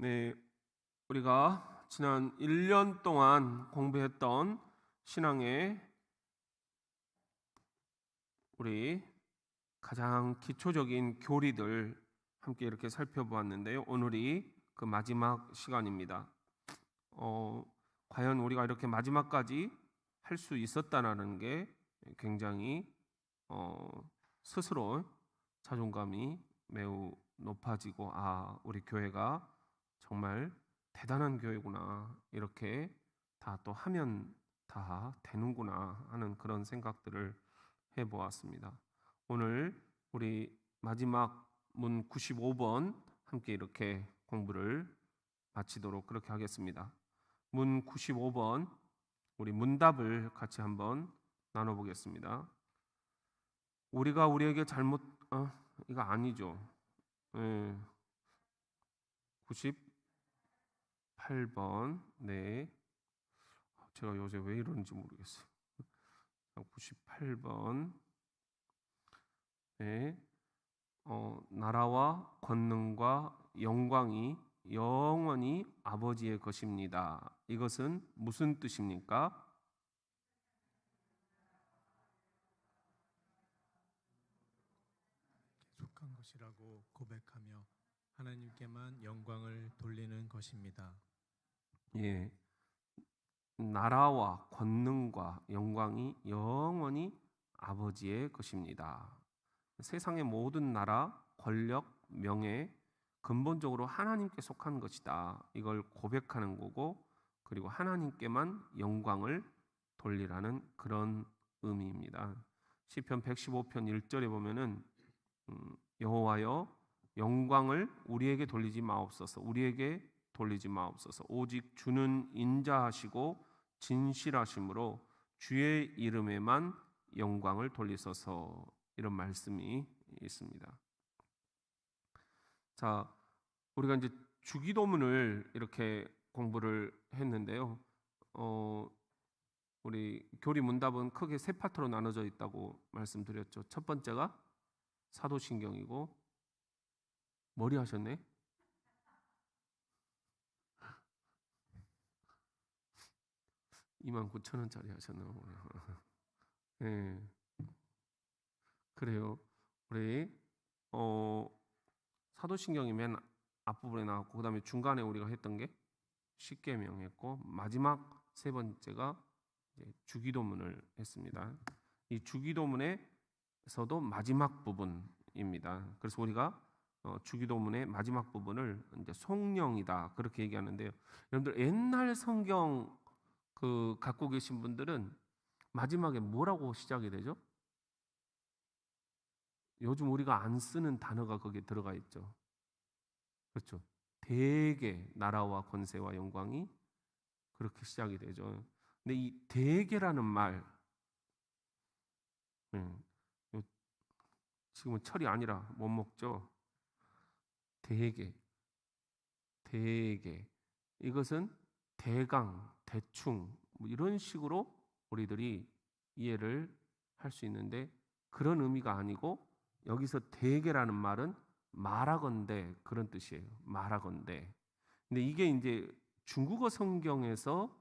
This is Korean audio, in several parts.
네, 우리가 지난 1년 동안 공부했던 신앙의 우리 가장 기초적인 교리들 함께 이렇게 살펴보았는데요. 오늘이 그 마지막 시간입니다. 과연 우리가 이렇게 마지막까지 할 수 있었다는 게 굉장히 스스로 자존감이 매우 높아지고, 우리 교회가 정말 대단한 교회구나, 이렇게 다 또 하면 다 되는구나 하는 그런 생각들을 해보았습니다. 오늘 우리 마지막 문 95번 함께 이렇게 공부를 마치도록 그렇게 하겠습니다. 문 95번 우리 문답을 같이 한번 나눠보겠습니다. 우리가 우리에게 잘못 이거 아니죠. 98번. 네, 제가 요새 왜 이러는지 모르겠어요. 98번. 네, 나라와 권능과 영광이 영원히 아버지의 것입니다. 이것은 무슨 뜻입니까? 속한 것이라고 고백하며 하나님께만 영광을 돌리는 것입니다. 예, 나라와 권능과 영광이 영원히 아버지의 것입니다. 세상의 모든 나라, 권력, 명예 근본적으로 하나님께 속한 것이다. 이걸 고백하는 거고, 그리고 하나님께만 영광을 돌리라는 그런 의미입니다. 시편 115편 1절에 보면은 여호와여 영광을 우리에게 돌리지 마옵소서. 우리에게 돌리지 마옵소서. 오직 주는 인자하시고 진실하심으로 주의 이름에만 영광을 돌리소서. 이런 말씀이 있습니다. 자, 우리가 이제 주기도문을 이렇게 공부를 했는데요. 우리 교리 문답은 크게 세 파트로 나눠져 있다고 말씀드렸죠. 첫 번째가 사도신경이고, 머리 하셨네? 29,000원짜리 하셨나? 네, 그래요. 우리 사도신경이 맨 앞부분에 나왔고, 그 다음에 중간에 우리가 했던 게 십계명 했고, 마지막 세 번째가 주기도문을 했습니다. 이 주기도문에서도 마지막 부분입니다. 그래서 우리가 주기도문의 마지막 부분을 이제 송령이다 그렇게 얘기하는데요. 여러분들 옛날 성경 갖고 계신 분들은 마지막에 뭐라고 시작이 되죠? 요즘 우리가 안 쓰는 단어가 거기에 들어가 있죠. 그렇죠. 대개 나라와 권세와 영광이 그렇게 시작이 되죠. 근데 이 대개라는 말, 지금은 철이 아니라 못 먹죠. 대개, 대개. 이것은 대강, 대충 뭐 이런 식으로 우리들이 이해를 할 수 있는데, 그런 의미가 아니고, 여기서 대개라는 말은 말하건대 그런 뜻이에요. 말하건대. 근데 이게 이제 중국어 성경에서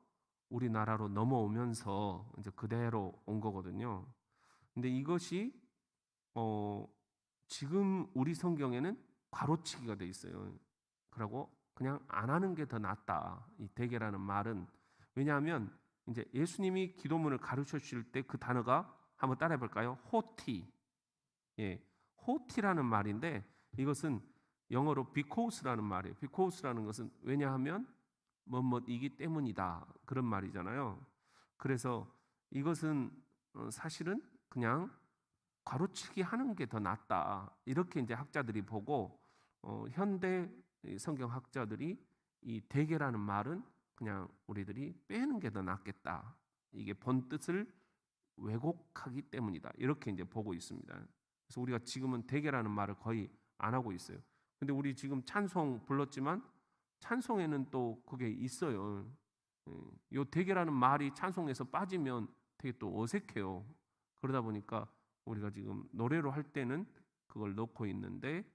우리나라로 넘어오면서 이제 그대로 온 거거든요. 근데 이것이 지금 우리 성경에는 괄호치기가 돼 있어요. 그러고 그냥 안 하는 게 더 낫다. 이 대개라는 말은. 왜냐하면 이제 예수님이 기도문을 가르쳐 주실 때 그 단어가 한번 따라해 볼까요? 호티. 예. 호티라는 말인데, 이것은 영어로 because라는 말이에요. because라는 것은 왜냐하면 뭐뭐이기 때문이다 그런 말이잖아요. 그래서 이것은 사실은 그냥 괄호치기 하는 게 더 낫다 이렇게 이제 학자들이 보고, 현대 성경 학자들이 이 대개라는 말은 그냥 우리들이 빼는 게 더 낫겠다. 이게 본 뜻을 왜곡하기 때문이다. 이렇게 이제 보고 있습니다. 그래서 우리가 지금은 대개라는 말을 거의 안 하고 있어요. 근데 우리 지금 찬송 불렀지만 찬송에는 또 그게 있어요. 요 대개라는 말이 찬송에서 빠지면 되게 또 어색해요. 그러다 보니까 우리가 지금 노래로 할 때는 그걸 넣고 있는데,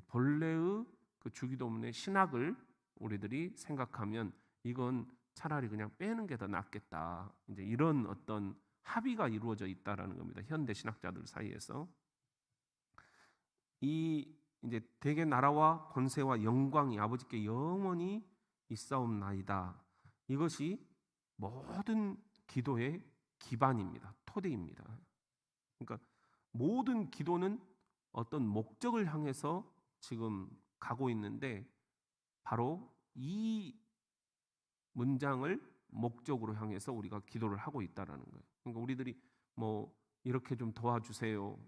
본래의 그 주기도문의 신학을 우리들이 생각하면 이건 차라리 그냥 빼는 게 더 낫겠다. 이제 이런 어떤 합의가 이루어져 있다라는 겁니다. 현대 신학자들 사이에서. 이 이제 대개 나라와 권세와 영광이 아버지께 영원히 있사옵나이다. 이것이 모든 기도의 기반입니다. 토대입니다. 그러니까 모든 기도는 어떤 목적을 향해서 지금 가고 있는데 바로 이 문장을 목적으로 향해서 우리가 기도를 하고 있다라는 거예요. 그러니까 우리들이 뭐 이렇게 좀 도와주세요.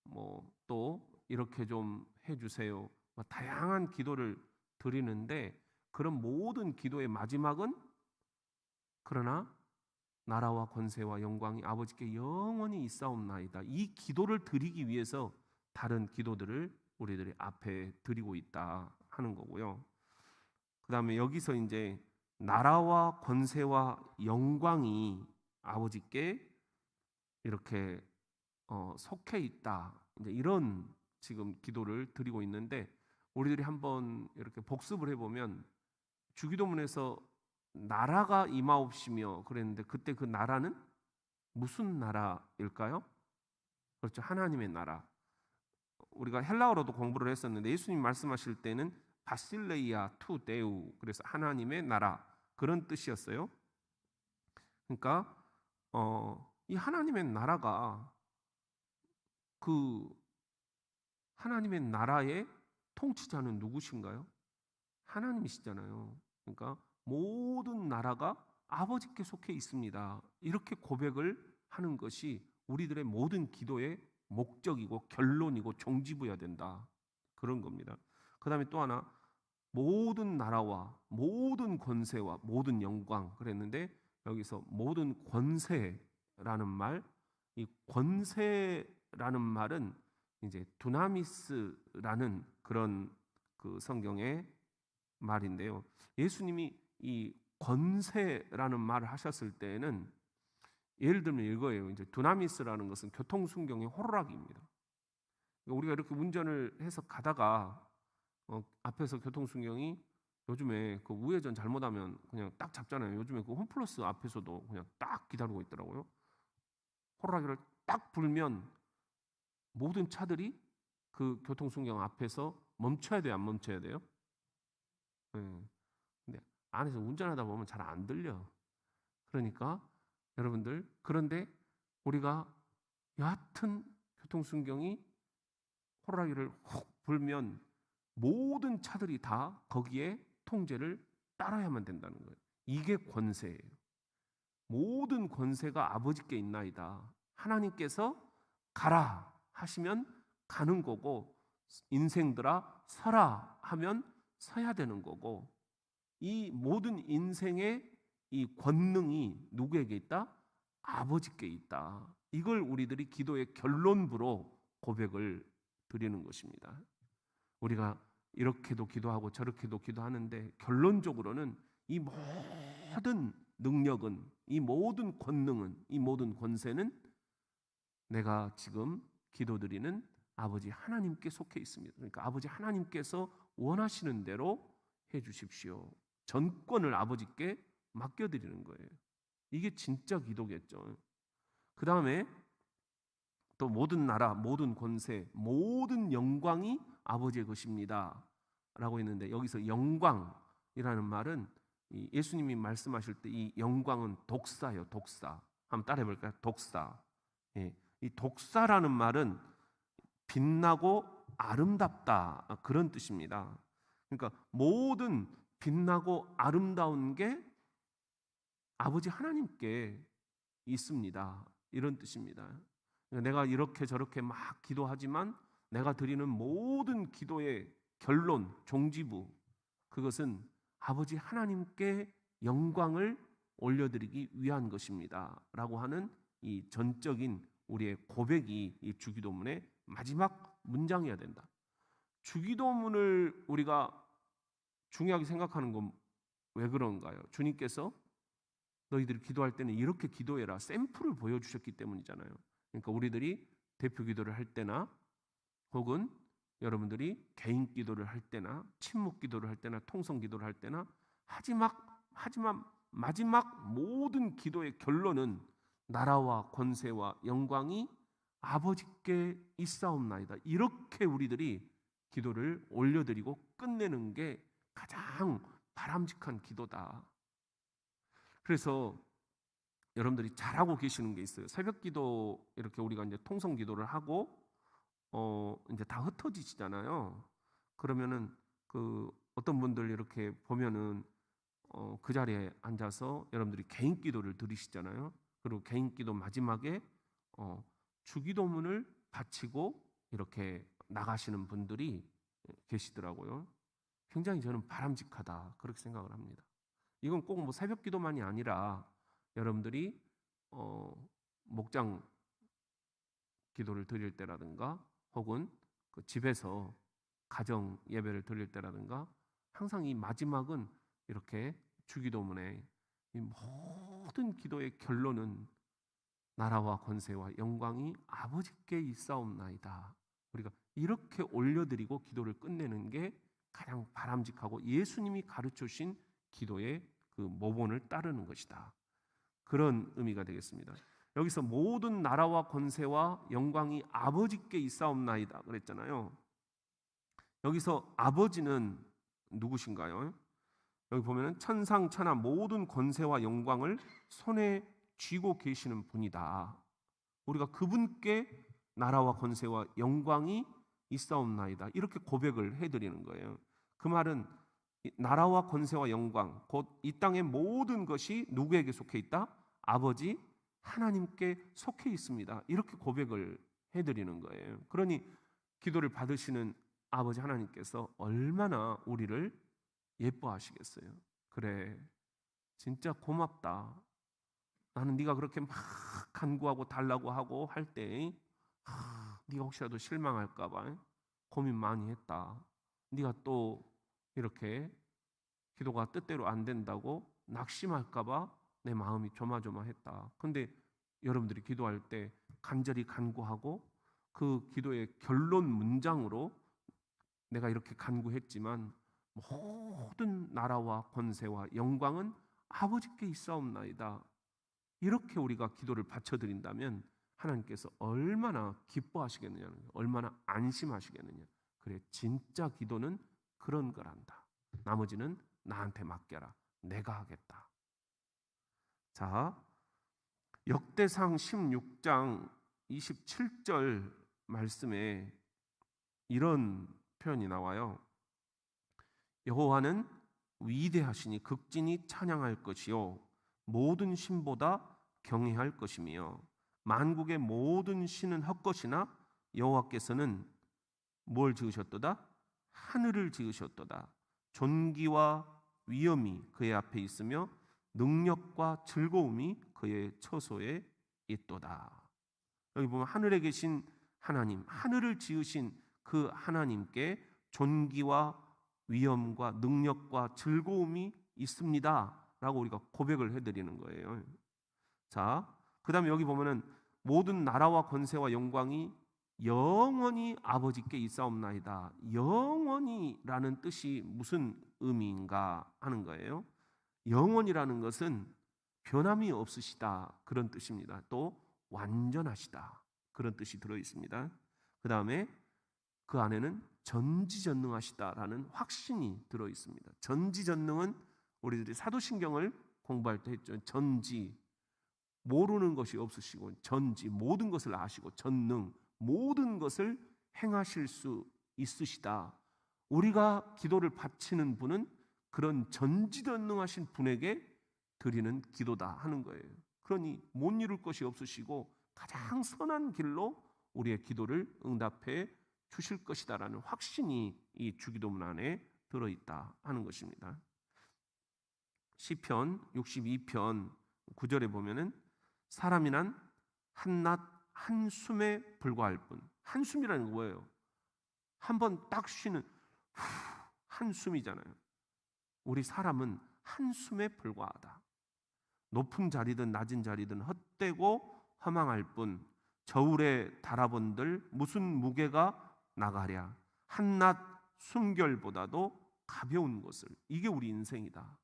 뭐 또 이렇게 좀 해주세요. 뭐 다양한 기도를 드리는데 그런 모든 기도의 마지막은 그러나 나라와 권세와 영광이 아버지께 영원히 있사옵나이다. 이 기도를 드리기 위해서 다른 기도들을 우리들이 앞에 드리고 있다 하는 거고요. 그 다음에 여기서 이제 나라와 권세와 영광이 아버지께 이렇게 속해 있다. 이제 이런 지금 기도를 드리고 있는데 우리들이 한번 이렇게 복습을 해보면 주기도문에서 나라가 임하옵시며 그랬는데 그때 그 나라는 무슨 나라일까요? 그렇죠. 하나님의 나라. 우리가 헬라어로도 공부를 했었는데 예수님 말씀하실 때는 바실레이아 투 데우, 그래서 하나님의 나라 그런 뜻이었어요. 그러니까 이 하나님의 나라가 그 하나님의 나라의 통치자는 누구신가요? 하나님이시잖아요. 그러니까 모든 나라가 아버지께 속해 있습니다. 이렇게 고백을 하는 것이 우리들의 모든 기도의 목적이고 결론이고 종지부여야 된다. 그런 겁니다. 그 다음에 또 하나 모든 나라와 모든 권세와 모든 영광 그랬는데 여기서 모든 권세라는 말, 이 권세라는 말은 이제 두나미스라는 그런 그 성경의 말인데요. 예수님이 이 권세라는 말을 하셨을 때에는 예를 들면 이거예요. 이제 두나미스라는 것은 교통순경의 호루라기입니다. 우리가 이렇게 운전을 해서 가다가 앞에서 교통순경이 요즘에 그 우회전 잘못하면 그냥 딱 잡잖아요. 요즘에 그 홈플러스 앞에서도 그냥 딱 기다리고 있더라고요. 호루라기를 딱 불면 모든 차들이 그 교통순경 앞에서 멈춰야 돼요, 안 멈춰야 돼요? 근데 안에서 운전하다 보면 잘 안 들려. 그러니까 여러분들, 그런데 우리가 얕은 교통순경이 호루라기를 훅 불면 모든 차들이 다 거기에 통제를 따라야만 된다는 거예요. 이게 권세예요. 모든 권세가 아버지께 있나이다. 하나님께서 가라 하시면 가는 거고, 인생들아 서라 하면 서야 되는 거고, 이 모든 인생의 이 권능이 누구에게 있다? 아버지께 있다. 이걸 우리들이 기도의 결론부로 고백을 드리는 것입니다. 우리가 이렇게도 기도하고 저렇게도 기도하는데 결론적으로는 이 모든 능력은, 이 모든 권능은, 이 모든 권세는 내가 지금 기도드리는 아버지 하나님께 속해 있습니다. 그러니까 아버지 하나님께서 원하시는 대로 해 주십시오. 전권을 아버지께 맡겨드리는 거예요. 이게 진짜 기도겠죠. 그 다음에 또 모든 나라, 모든 권세, 모든 영광이 아버지의 것입니다 라고 했는데 여기서 영광이라는 말은 예수님이 말씀하실 때 이 영광은 독사예요. 독사. 한번 따라해 볼까요? 독사. 예. 이 독사라는 말은 빛나고 아름답다 그런 뜻입니다. 그러니까 모든 빛나고 아름다운 게 아버지 하나님께 있습니다. 이런 뜻입니다. 내가 이렇게 저렇게 막 기도하지만 내가 드리는 모든 기도의 결론, 종지부, 그것은 아버지 하나님께 영광을 올려드리기 위한 것입니다 라고 하는 이 전적인 우리의 고백이 이 주기도문의 마지막 문장이어야 된다. 주기도문을 우리가 중요하게 생각하는 건 왜 그런가요? 주님께서 너희들이 기도할 때는 이렇게 기도해라 샘플을 보여주셨기 때문이잖아요. 그러니까 우리들이 대표 기도를 할 때나 혹은 여러분들이 개인 기도를 할 때나 침묵 기도를 할 때나 통성 기도를 할 때나 하지만 마지막 모든 기도의 결론은 나라와 권세와 영광이 아버지께 있사옵나이다. 이렇게 우리들이 기도를 올려드리고 끝내는 게 가장 바람직한 기도다. 그래서 여러분들이 잘하고 계시는 게 있어요. 새벽 기도 이렇게 우리가 이제 통성 기도를 하고 이제 다 흩어지시잖아요. 그러면은 그 어떤 분들 이렇게 보면은 그 자리에 앉아서 여러분들이 개인 기도를 드리시잖아요. 그리고 개인 기도 마지막에 주기도문을 바치고 이렇게 나가시는 분들이 계시더라고요. 굉장히 저는 바람직하다 그렇게 생각을 합니다. 이건 꼭 뭐 새벽 기도만이 아니라 여러분들이 목장 기도를 드릴 때라든가 혹은 그 집에서 가정 예배를 드릴 때라든가 항상 이 마지막은 이렇게 주기도문에 이 모든 기도의 결론은 나라와 권세와 영광이 아버지께 있사옵나이다. 우리가 이렇게 올려드리고 기도를 끝내는 게 가장 바람직하고 예수님이 가르쳐 주신 기도의 그 모본을 따르는 것이다. 그런 의미가 되겠습니다. 여기서 모든 나라와 권세와 영광이 아버지께 있사옵나이다 그랬잖아요. 여기서 아버지는 누구신가요? 여기 보면은 천상 천하 모든 권세와 영광을 손에 쥐고 계시는 분이다. 우리가 그분께 나라와 권세와 영광이 있사옵나이다. 이렇게 고백을 해드리는 거예요. 그 말은 나라와 권세와 영광, 곧 이 땅의 모든 것이 누구에게 속해 있다? 아버지 하나님께 속해 있습니다. 이렇게 고백을 해드리는 거예요. 그러니 기도를 받으시는 아버지 하나님께서 얼마나 우리를 예뻐하시겠어요. 그래, 진짜 고맙다. 나는 네가 그렇게 막 간구하고 달라고 하고 할 때 네가 혹시라도 실망할까 봐 고민 많이 했다. 네가 또 이렇게 기도가 뜻대로 안 된다고 낙심할까 봐 내 마음이 조마조마했다. 근데 여러분들이 기도할 때 간절히 간구하고 그 기도의 결론 문장으로 내가 이렇게 간구했지만 모든 나라와 권세와 영광은 아버지께 있사옵나이다. 이렇게 우리가 기도를 바쳐드린다면 하나님께서 얼마나 기뻐하시겠느냐는 거예요. 얼마나 안심하시겠느냐. 그래, 진짜 기도는 그런 거란다. 나머지는 나한테 맡겨라. 내가 하겠다. 자, 역대상 16장 27절 말씀에 이런 표현이 나와요. 여호와는 위대하시니 극진히 찬양할 것이요 모든 신보다 경외할 것이며 만국의 모든 신은 헛것이나 여호와께서는 뭘 지으셨도다? 하늘을 지으셨도다. 존귀와 위엄이 그의 앞에 있으며 능력과 즐거움이 그의 처소에 있도다. 여기 보면 하늘에 계신 하나님, 하늘을 지으신 그 하나님께 존귀와 위엄과 능력과 즐거움이 있습니다 라고 우리가 고백을 해드리는 거예요. 자, 그 다음에 여기 보면은 모든 나라와 권세와 영광이 영원히 아버지께 있사옵나이다. 영원히라는 뜻이 무슨 의미인가 하는 거예요. 영원이라는 것은 변함이 없으시다 그런 뜻입니다. 또 완전하시다 그런 뜻이 들어 있습니다. 그 다음에 그 안에는 전지전능하시다라는 확신이 들어 있습니다. 전지전능은 우리들이 사도신경을 공부할 때 했죠. 전지, 모르는 것이 없으시고 전지, 모든 것을 아시고 전능, 모든 것을 행하실 수 있으시다. 우리가 기도를 바치는 분은 그런 전지전능하신 분에게 드리는 기도다 하는 거예요. 그러니 못 이룰 것이 없으시고 가장 선한 길로 우리의 기도를 응답해 주실 것이다라는 확신이 이 주기도문 안에 들어있다 하는 것입니다. 시편 62편 9절에 보면은 사람이란 한낮 한숨에 불과할 뿐. 한숨이라는 거 뭐예요? 한번 딱 쉬는 한숨이잖아요. 우리 사람은 한숨에 불과하다. 높은 자리든 낮은 자리든 헛되고 허망할 뿐 저울에 달아본들 무슨 무게가 나가랴. 한낱 숨결보다도 가벼운 것을. 이게 우리 인생이다.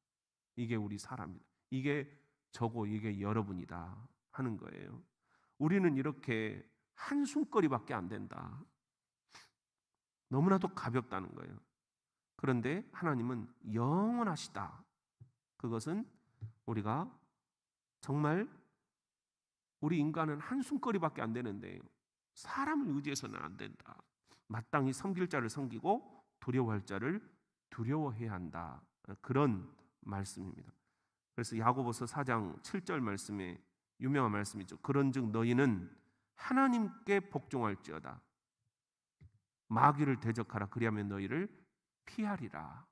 이게 우리 사람이다. 이게 저고 이게 여러분이다 하는 거예요. 우리는 이렇게 한숨거리밖에 안 된다. 너무나도 가볍다는 거예요. 그런데 하나님은 영원하시다. 그것은 우리가 정말 우리 인간은 한숨거리밖에 안 되는데 사람을 의지해서는 안 된다. 마땅히 섬길 자를 섬기고 두려워할 자를 두려워해야 한다. 그런 말씀입니다. 그래서 야고보서 4장 7절 말씀에 유명한 말씀이죠. 그런즉 너희는 하나님께 복종할지어다. 마귀를 대적하라. 그리하면 너희를 피하리라.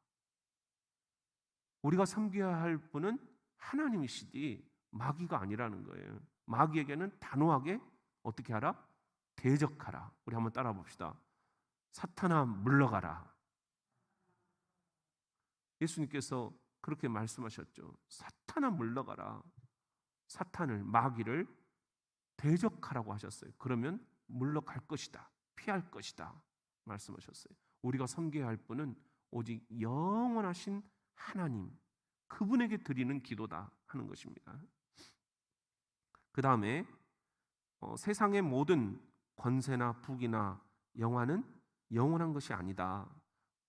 우리가 섬겨야 할 분은 하나님이시지 마귀가 아니라는 거예요. 마귀에게는 단호하게 어떻게 하라? 대적하라. 우리 한번 따라 봅시다. 사탄아 물러가라. 예수님께서 그렇게 말씀하셨죠. 사탄아 물러가라. 사탄을, 마귀를 대적하라고 하셨어요. 그러면 물러갈 것이다. 피할 것이다. 말씀하셨어요. 우리가 섬겨야 할 분은 오직 영원하신 하나님, 그분에게 드리는 기도다 하는 것입니다. 그 다음에 세상의 모든 권세나 부귀나 영화는 영원한 것이 아니다.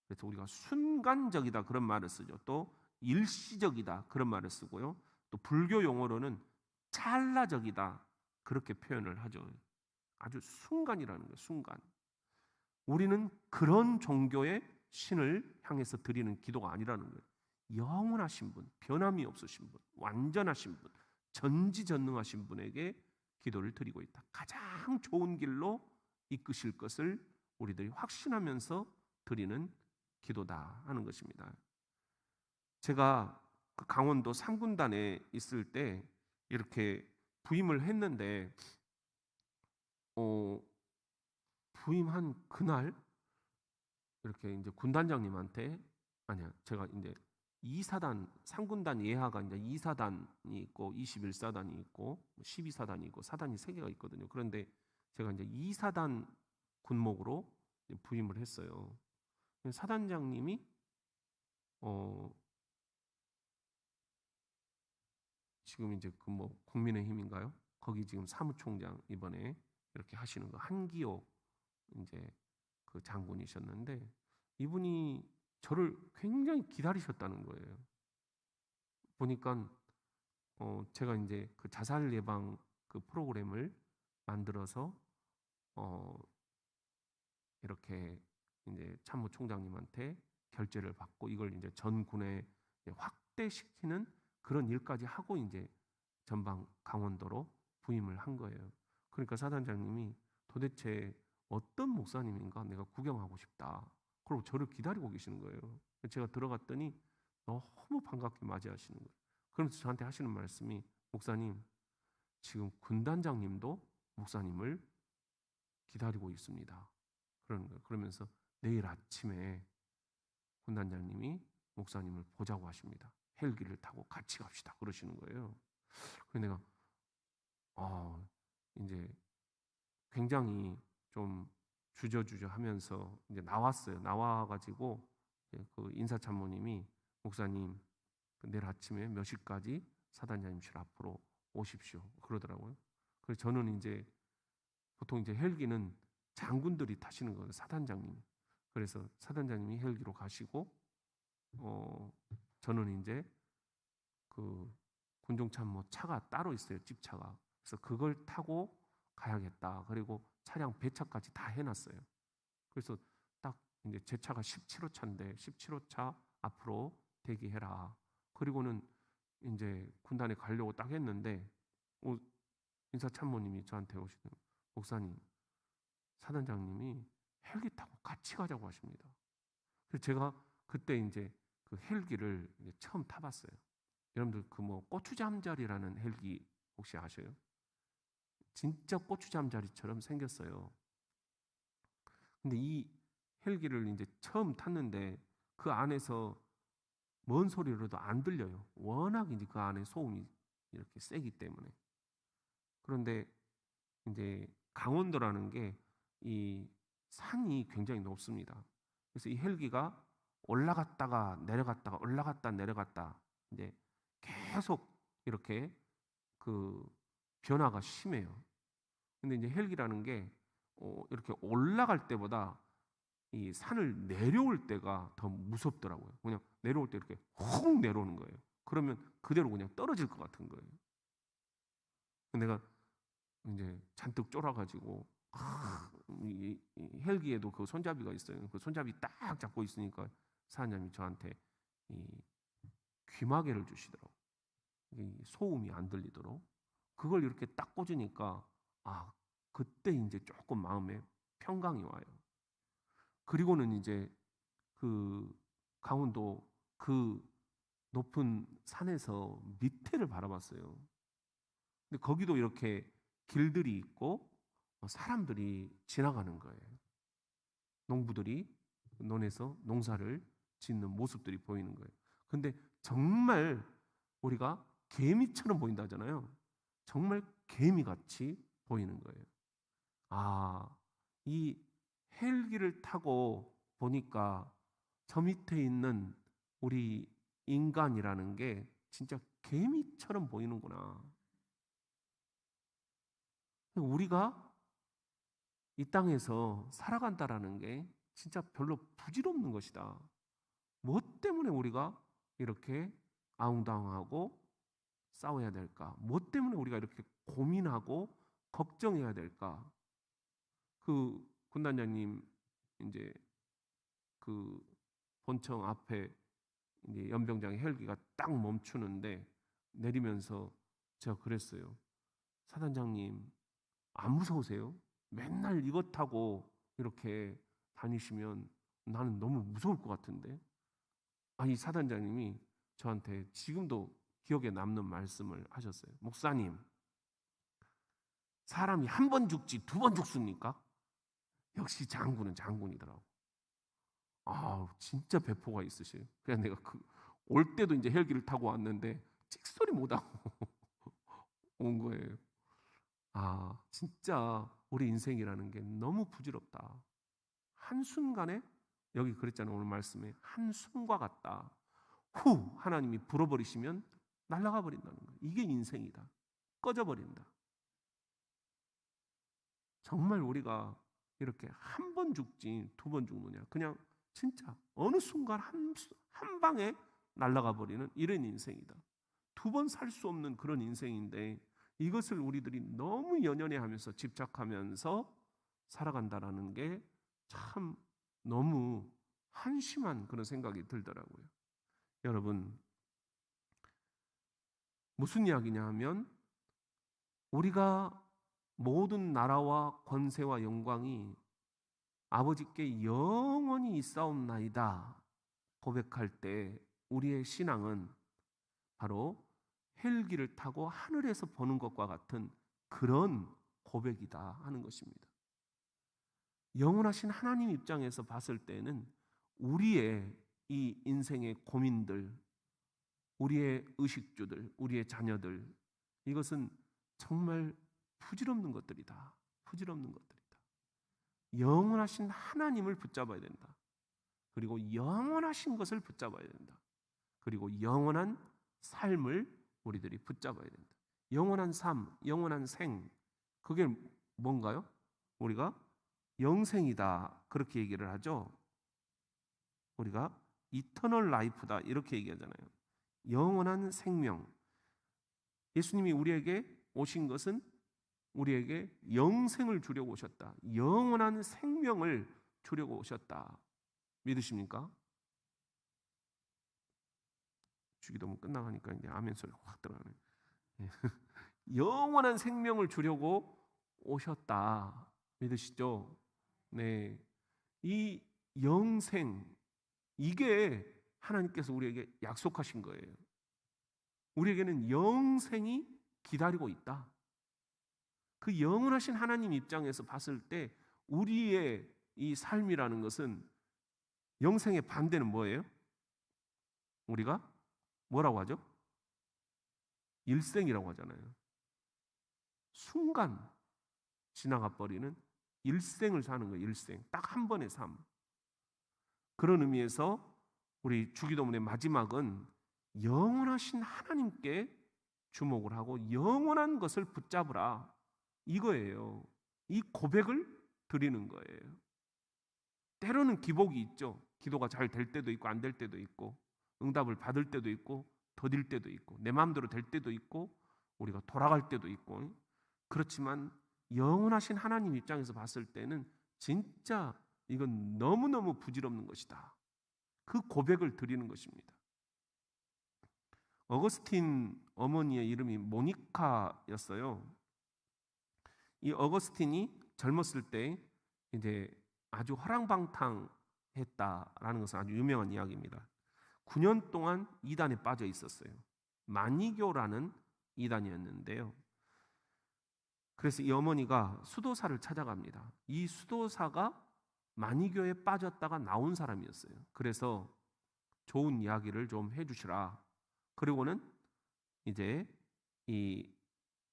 그래서 우리가 순간적이다 그런 말을 쓰죠. 또 일시적이다 그런 말을 쓰고요. 또 불교 용어로는 찰나적이다 그렇게 표현을 하죠. 아주 순간이라는 거예요. 순간. 우리는 그런 종교의 신을 향해서 드리는 기도가 아니라는 거예요. 영원하신 분, 변함이 없으신 분, 완전하신 분, 전지전능하신 분에게 기도를 드리고 있다. 가장 좋은 길로 이끄실 것을 우리들이 확신하면서 드리는 기도다 하는 것입니다. 제가 강원도 상군단에 있을 때 이렇게 부임을 했는데 부임한 그날 이렇게 이제 군단장님한테 제가 이제 2사단 상군단 예하가 이제 2사단이 있고 21사단이 있고 12사단이 있고 사단이 3개가 있거든요. 그런데 제가 이제 2사단 군목으로 부임을 했어요. 사단장님이 지금 이제 그 뭐 국민의힘인가요? 거기 지금 사무총장 이번에 이렇게 하시는 거 한기호 이제 그 장군이셨는데 이분이 저를 굉장히 기다리셨다는 거예요. 보니까 제가 이제 그 자살 예방 그 프로그램을 만들어서 이렇게 이제 참모총장님한테 결재를 받고 이걸 이제 전군에 확대시키는 그런 일까지 하고 이제 전방 강원도로 부임을 한 거예요. 그러니까 사단장님이 도대체 어떤 목사님인가 내가 구경하고 싶다. 그리고 저를 기다리고 계시는 거예요. 제가 들어갔더니 너무 반갑게 맞이하시는 거예요. 그러면서 저한테 하시는 말씀이 목사님 지금 군단장님도 목사님을 기다리고 있습니다. 그러는 거예요. 그러면서 내일 아침에 군단장님이 목사님을 보자고 하십니다. 헬기를 타고 같이 갑시다. 그러시는 거예요. 그래서 내가 이제 굉장히 좀 주저주저 하면서 이제 나왔어요. 나와가지고 그 인사참모님이 목사님 내일 아침에 몇 시까지 사단장님실 앞으로 오십시오. 그러더라고요. 그래서 저는 이제 보통 이제 헬기는 장군들이 타시는 거예요. 사단장님. 그래서 사단장님이 헬기로 가시고 저는 이제 그 군종참모 차가 따로 있어요. 집차가. 그래서 그걸 타고 가야겠다. 그리고 차량 배차까지 다 해놨어요. 그래서 딱 이제 제 차가 17호 차인데 17호 차 앞으로 대기해라. 그리고는 이제 군단에 가려고 딱 했는데 인사참모님이 저한테 오시는 목사님 사단장님이 헬기 타고 같이 가자고 하십니다. 그래서 제가 그때 이제 그 헬기를 이제 처음 타봤어요. 여러분들 그 뭐 고추잠자리라는 헬기 혹시 아셔요? 진짜 고추잠자리처럼 생겼어요. 근데 이 헬기를 이제 처음 탔는데 그 안에서 뭔 소리로도 안 들려요. 워낙 이제 그 안에 소음이 이렇게 세기 때문에. 그런데 이제 강원도라는 게 이 산이 굉장히 높습니다. 그래서 이 헬기가 올라갔다가 내려갔다가 올라갔다 내려갔다 이제 계속 이렇게 그 변화가 심해요. 근데 이제 헬기라는 게 이렇게 올라갈 때보다 이 산을 내려올 때가 더 무섭더라고요. 그냥 내려올 때 이렇게 훅 내려오는 거예요. 그러면 그대로 그냥 떨어질 것 같은 거예요. 내가 이제 잔뜩 쫄아가지고 이 헬기에도 그 손잡이가 있어요. 그 손잡이 딱 잡고 있으니까 사장님이 저한테 이 귀마개를 주시더라고. 이 소음이 안 들리도록. 그걸 이렇게 딱 꽂으니까 그때 이제 조금 마음에 평강이 와요. 그리고는 이제 그 강원도 그 높은 산에서 밑에를 바라봤어요. 근데 거기도 이렇게 길들이 있고 사람들이 지나가는 거예요. 농부들이 논에서 농사를 짓는 모습들이 보이는 거예요. 근데 정말 우리가 개미처럼 보인다잖아요. 정말 개미같이 보이는 거예요. 이 헬기를 타고 보니까 저 밑에 있는 우리 인간이라는 게 진짜 개미처럼 보이는구나. 우리가 이 땅에서 살아간다라는 게 진짜 별로 부질없는 것이다. 뭐 때문에 우리가 이렇게 아웅다웅하고 싸워야 될까? 뭐 때문에 우리가 이렇게 고민하고 걱정해야 될까? 그 군단장님 이제 그 본청 앞에 이제 연병장의 헬기가 딱 멈추는데 내리면서 제가 그랬어요. 사단장님 안 무서우세요? 맨날 이것 타고 이렇게 다니시면 나는 너무 무서울 것 같은데. 이 사단장님이 저한테 지금도 기억에 남는 말씀을 하셨어요. 목사님, 사람이 한 번 죽지 두 번 죽습니까? 역시 장군은 장군이더라고. 진짜 배포가 있으세요. 그래서 내가 올 때도 이제 헬기를 타고 왔는데 찍소리 못하고 온 거예요. 진짜 우리 인생이라는 게 너무 부질없다. 한순간에 여기 그랬잖아요. 오늘 말씀에 한숨과 같다. 후 하나님이 불어버리시면 날아가 버린다는 거예요. 이게 인생이다. 꺼져버린다. 정말 우리가 이렇게 한 번 죽지 두 번 죽느냐. 그냥 진짜 어느 순간 한 방에 날아가 버리는 이런 인생이다. 두 번 살 수 없는 그런 인생인데 이것을 우리들이 너무 연연해하면서 집착하면서 살아간다라는 게 참 너무 한심한 그런 생각이 들더라고요. 여러분, 무슨 이야기냐 하면 우리가 모든 나라와 권세와 영광이 아버지께 영원히 있사옵나이다 고백할 때 우리의 신앙은 바로 헬기를 타고 하늘에서 보는 것과 같은 그런 고백이다 하는 것입니다. 영원하신 하나님 입장에서 봤을 때는 우리의 이 인생의 고민들, 우리의 의식주들, 우리의 자녀들, 이것은 정말 부질없는 것들이다. 부질없는 것들이다. 영원하신 하나님을 붙잡아야 된다. 그리고 영원하신 것을 붙잡아야 된다. 그리고 영원한 삶을 우리들이 붙잡아야 된다. 영원한 삶, 영원한 생, 그게 뭔가요? 우리가 영생이다 그렇게 얘기를 하죠. 우리가 이터널 라이프다 이렇게 얘기하잖아요. 영원한 생명. 예수님이 우리에게 오신 것은 우리에게 영생을 주려고 오셨다. 영원한 생명을 주려고 오셨다. 믿으십니까? 주기도문 끝나가니까 이제 아멘 소리가 확 들어가네. 영원한 생명을 주려고 오셨다. 믿으시죠? 네. 이 영생, 이게 하나님께서 우리에게 약속하신 거예요. 우리에게는 영생이 기다리고 있다. 그 영원하신 하나님 입장에서 봤을 때 우리의 이 삶이라는 것은 영생의 반대는 뭐예요? 우리가 뭐라고 하죠? 일생이라고 하잖아요. 순간 지나가 버리는 일생을 사는 거예요. 일생. 딱 한 번의 삶. 그런 의미에서 우리 주기도문의 마지막은 영원하신 하나님께 주목을 하고 영원한 것을 붙잡으라, 이거예요. 이 고백을 드리는 거예요. 때로는 기복이 있죠. 기도가 잘 될 때도 있고 안 될 때도 있고, 응답을 받을 때도 있고 더딜 때도 있고, 내 마음대로 될 때도 있고, 우리가 돌아갈 때도 있고. 그렇지만 영원하신 하나님 입장에서 봤을 때는 진짜 이건 너무너무 부질없는 것이다. 그 고백을 드리는 것입니다. 어거스틴 어머니의 이름이 모니카였어요. 이 어거스틴이 젊었을 때 이제 아주 허랑방탕했다라는 것은 아주 유명한 이야기입니다. 9년 동안 이단에 빠져 있었어요. 마니교라는 이단이었는데요. 그래서 이 어머니가 수도사를 찾아갑니다. 이 수도사가 마니교에 빠졌다가 나온 사람이었어요. 그래서 좋은 이야기를 좀 해주시라. 그리고는 이제 이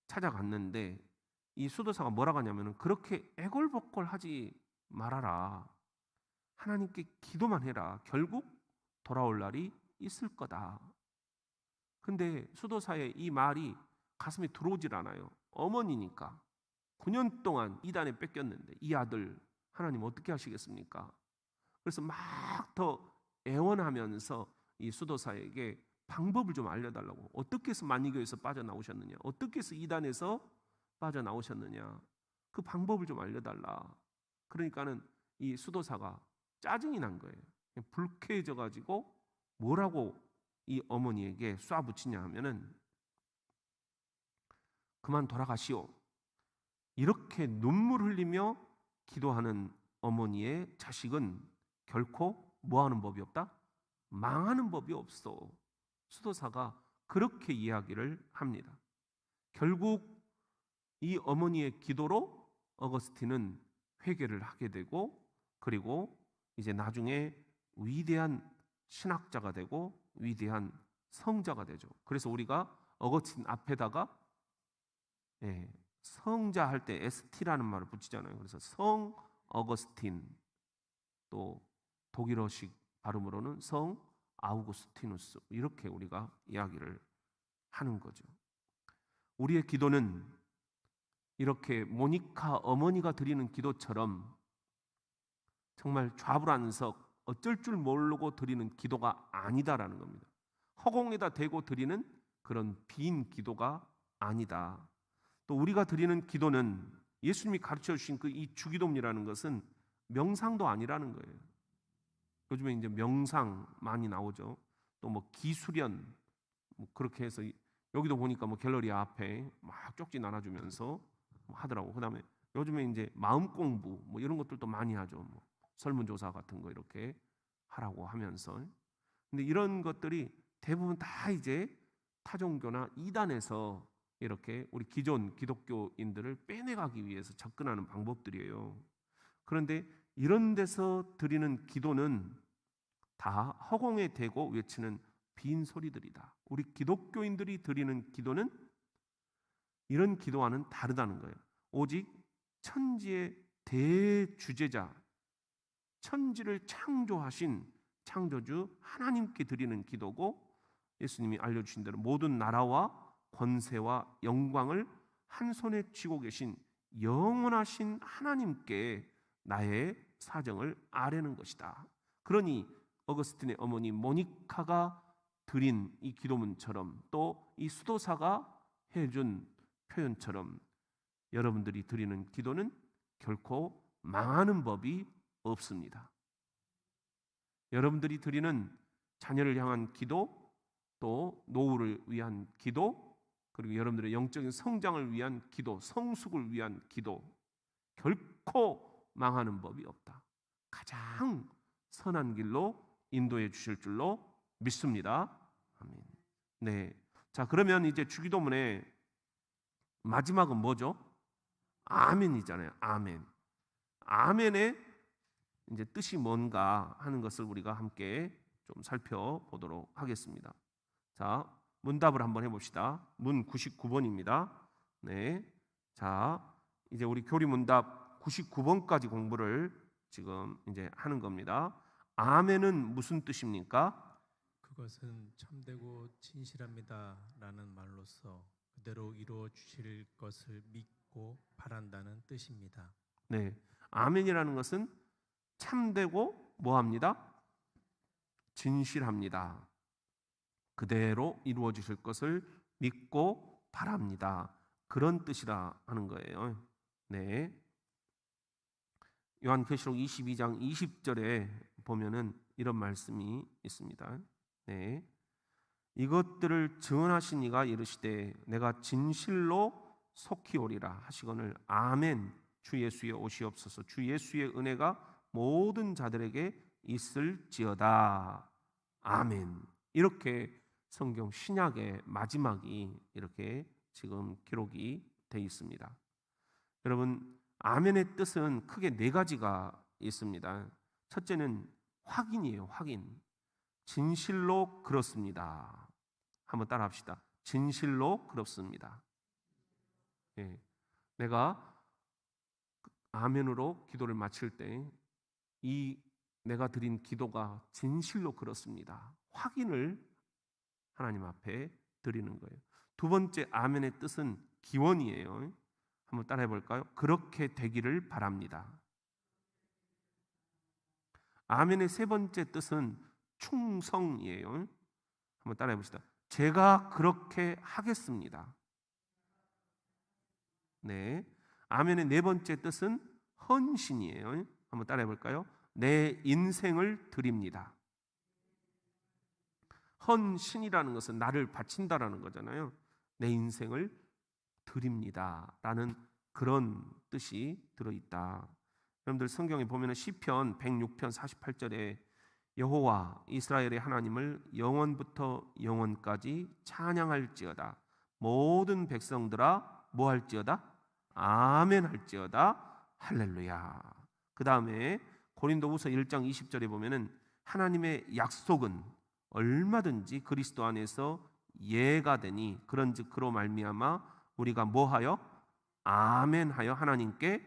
찾아갔는데 이 수도사가 뭐라고 하냐면은 그렇게 애걸복걸하지 말아라. 하나님께 기도만 해라. 결국 돌아올 날이 있을 거다. 근데 수도사의 이 말이 가슴에 들어오질 않아요. 어머니니까 9년 동안 이단에 뺏겼는데 이 아들 하나님 어떻게 하시겠습니까? 그래서 막 더 애원하면서 이 수도사에게 방법을 좀 알려달라고. 어떻게 해서 마니교에서 빠져나오셨느냐, 어떻게 해서 이단에서 빠져나오셨느냐, 그 방법을 좀 알려달라. 그러니까는 이 수도사가 짜증이 난 거예요. 불쾌해져 가지고 뭐라고 이 어머니에게 쏴붙이냐 하면은 그만 돌아가시오. 이렇게 눈물 흘리며 기도하는 어머니의 자식은 결코 뭐하는 법이 없다? 망하는 법이 없어. 수도사가 그렇게 이야기를 합니다. 결국 이 어머니의 기도로 어거스틴은 회개를 하게 되고, 그리고 이제 나중에 위대한 신학자가 되고 위대한 성자가 되죠. 그래서 우리가 어거스틴 앞에다가 성자 할 때 ST라는 말을 붙이잖아요. 그래서 성 어거스틴, 또 독일어식 발음으로는 성 아우구스티누스, 이렇게 우리가 이야기를 하는 거죠. 우리의 기도는 이렇게 모니카 어머니가 드리는 기도처럼 정말 좌불안석 어쩔 줄 모르고 드리는 기도가 아니다라는 겁니다. 허공에다 대고 드리는 그런 빈 기도가 아니다. 또 우리가 드리는 기도는 예수님이 가르쳐 주신 그 이 주기도문이라는 것은 명상도 아니라는 거예요. 요즘에 이제 명상 많이 나오죠. 또 뭐 기수련, 뭐 그렇게 해서 여기도 보니까 뭐 갤러리 앞에 막 쪽지 나눠주면서 하더라고. 그다음에 요즘에 이제 마음 공부 뭐 이런 것들도 많이 하죠. 뭐 설문조사 같은 거 이렇게 하라고 하면서. 근데 이런 것들이 대부분 다 이제 타종교나 이단에서 이렇게 우리 기존 기독교인들을 빼내가기 위해서 접근하는 방법들이에요. 그런데 이런 데서 드리는 기도는 다 허공에 대고 외치는 빈 소리들이다. 우리 기독교인들이 드리는 기도는 이런 기도와는 다르다는 거예요. 오직 천지의 대주제자, 천지를 창조하신 창조주 하나님께 드리는 기도고, 예수님이 알려주신 대로 모든 나라와 권세와 영광을 한 손에 쥐고 계신 영원하신 하나님께 나의 사정을 아뢰는 것이다. 그러니 어거스틴의 어머니 모니카가 드린 이 기도문처럼, 또 이 수도사가 해준 표현처럼 여러분들이 드리는 기도는 결코 망하는 법이 없습니다. 여러분들이 드리는 자녀를 향한 기도, 또 노후를 위한 기도, 그리고 여러분들의 영적인 성장을 위한 기도, 성숙을 위한 기도, 결코 망하는 법이 없다. 가장 선한 길로 인도해 주실 줄로 믿습니다. 아멘. 네. 자, 그러면 이제 주기도문의 마지막은 뭐죠? 아멘이잖아요. 아멘. 아멘의 이제 뜻이 뭔가 하는 것을 우리가 함께 좀 살펴보도록 하겠습니다. 자, 문답을 한번 해봅시다. 문 99번입니다. 네. 자, 이제 우리 교리 문답 99번까지 공부를 지금 이제 하는 겁니다. 아멘은 무슨 뜻입니까? 그것은 참되고 진실합니다라는 말로서 그대로 이루어 주실 것을 믿고 바란다는 뜻입니다. 네, 아멘이라는 것은 참되고 뭐합니다? 진실합니다. 그대로 이루어 주실 것을 믿고 바랍니다. 그런 뜻이라 하는 거예요. 네. 요한계시록 22장 20절에 보면은 이런 말씀이 있습니다. 네. 이것들을 증언하신 이가 이르시되 내가 진실로 속히 오리라 하시거늘 아멘. 주 예수의 오시옵소서. 주 예수의 은혜가 모든 자들에게 있을지어다. 아멘. 이렇게 성경 신약의 마지막이 이렇게 지금 기록이 되어 있습니다. 여러분, 아멘의 뜻은 크게 네 가지가 있습니다. 첫째는 확인이에요. 확인. 진실로 그렇습니다. 한번 따라 합시다. 진실로 그렇습니다. 예. 내가 아멘으로 기도를 마칠 때 이 내가 드린 기도가 진실로 그렇습니다. 확인을 하나님 앞에 드리는 거예요. 두 번째 아멘의 뜻은 기원이에요. 한번 따라해 볼까요? 그렇게 되기를 바랍니다. 아멘의 세 번째 뜻은 충성이에요. 한번 따라해 봅시다. 제가 그렇게 하겠습니다. 네. 아멘의 네 번째 뜻은 헌신이에요. 한번 따라해 볼까요? 내 인생을 드립니다. 헌신이라는 것은 나를 바친다라는 거잖아요. 내 인생을 드립니다라는 그런 뜻이 들어있다. 여러분들 성경에 보면 시편 106편 48절에 여호와 이스라엘의 하나님을 영원부터 영원까지 찬양할지어다. 모든 백성들아 뭐할지어다? 아멘 할지어다. 할렐루야. 그 다음에 고린도후서 1장 20절에 보면은 하나님의 약속은 얼마든지 그리스도 안에서 예가 되니 그런즉 그로 말미암아 우리가 뭐하여? 아멘하여 하나님께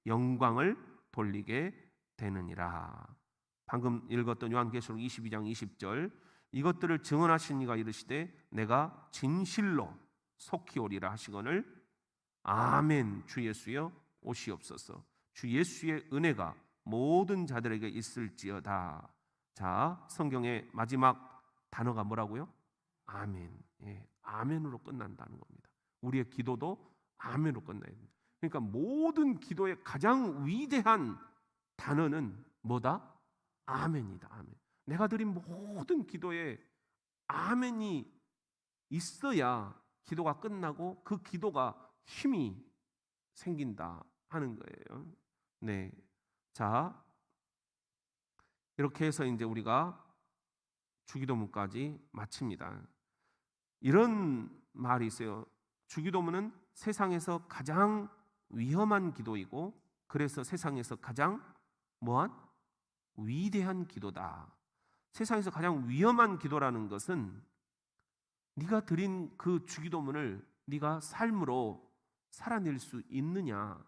영광을 돌리게 되느니라. 방금 읽었던 요한계시록 22장 20절 이것들을 증언하신 이가 이르시되 내가 진실로 속히 오리라 하시거늘 아멘. 주 예수여 오시옵소서. 주 예수의 은혜가 모든 자들에게 있을지어다. 자, 성경의 마지막 단어가 뭐라고요? 아멘. 예, 아멘으로 끝난다는 겁니다. 우리의 기도도 아멘으로 끝나야 됩니다. 그러니까 모든 기도의 가장 위대한 단어는 뭐다? 아멘이다. 아멘. 내가 드린 모든 기도에 아멘이 있어야 기도가 끝나고 그 기도가 힘이 생긴다 하는 거예요. 네. 자, 이렇게 해서 이제 우리가 주기도문까지 마칩니다. 이런 말이 있어요. 주기도문은 세상에서 가장 위험한 기도이고 그래서 세상에서 가장 뭐한? 위대한 기도다. 세상에서 가장 위험한 기도라는 것은 네가 드린 그 주기도문을 네가 삶으로 살아낼 수 있느냐.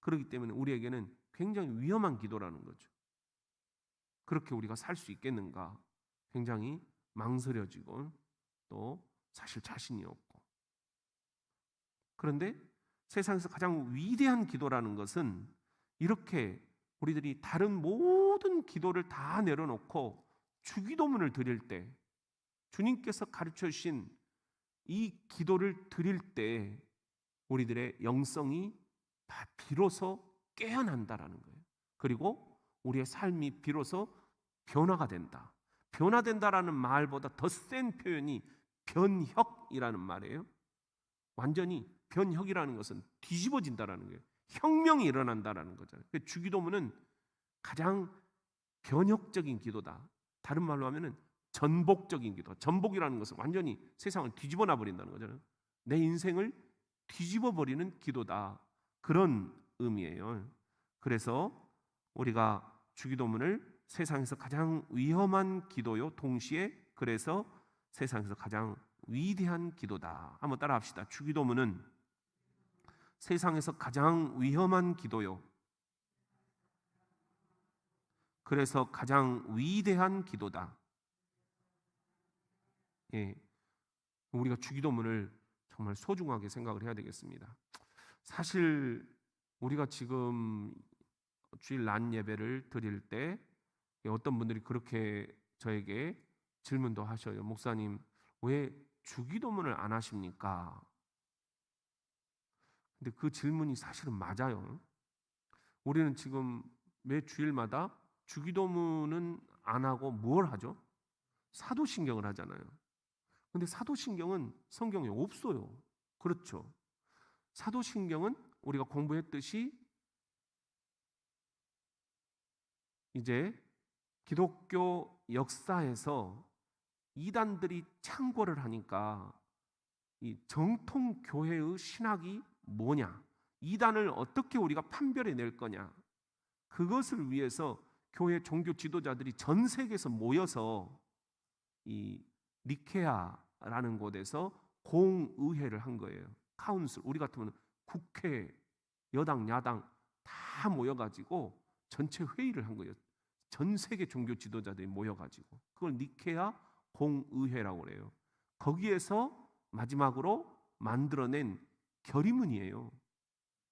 그렇기 때문에 우리에게는 굉장히 위험한 기도라는 거죠. 그렇게 우리가 살 수 있겠는가? 굉장히 망설여지고 또 사실 자신이 없고. 그런데 세상에서 가장 위대한 기도라는 것은 이렇게 우리들이 다른 모든 기도를 다 내려놓고 주기도문을 드릴 때 주님께서 가르쳐 주신 이 기도를 드릴 때 우리들의 영성이 다 비로소 깨어난다라는 거예요. 그리고 우리의 삶이 비로소 변화가 된다. 변화된다라는 말보다 더 센 표현이 변혁이라는 말이에요. 완전히 변혁이라는 것은 뒤집어진다라는 거예요. 혁명이 일어난다라는 거잖아요. 주기도문은 가장 변혁적인 기도다. 다른 말로 하면은 전복적인 기도. 전복이라는 것은 완전히 세상을 뒤집어 놔 버린다는 거잖아요. 내 인생을 뒤집어 버리는 기도다. 그런 의미예요. 그래서 우리가 주기도문을 세상에서 가장 위험한 기도요. 동시에 그래서 세상에서 가장 위대한 기도다. 한번 따라 합시다. 주기도문은 세상에서 가장 위험한 기도요. 그래서 가장 위대한 기도다. 예, 우리가 주기도문을 정말 소중하게 생각을 해야 되겠습니다. 사실 우리가 지금 주일 낮 예배를 드릴 때 어떤 분들이 그렇게 저에게 질문도 하셔요. 목사님, 왜 주기도문을 안 하십니까? 근데 그 질문이 사실은 맞아요. 우리는 지금 매 주일마다 주기도문은 안 하고 뭘 하죠? 사도신경을 하잖아요. 근데 사도신경은 성경에 없어요. 그렇죠? 사도신경은 우리가 공부했듯이 이제 기독교 역사에서 이단들이 창궐을 하니까 이 정통 교회의 신학이 뭐냐, 이단을 어떻게 우리가 판별해 낼 거냐, 그것을 위해서 교회 종교 지도자들이 전 세계에서 모여서 이 니케아라는 곳에서 공의회를 한 거예요. 카운슬, 우리 같으면 국회, 여당, 야당 다 모여가지고 전체 회의를 한 거예요. 전 세계 종교 지도자들이 모여가지고 그걸 니케아 공의회라고 그래요. 거기에서 마지막으로 만들어낸 결의문이에요.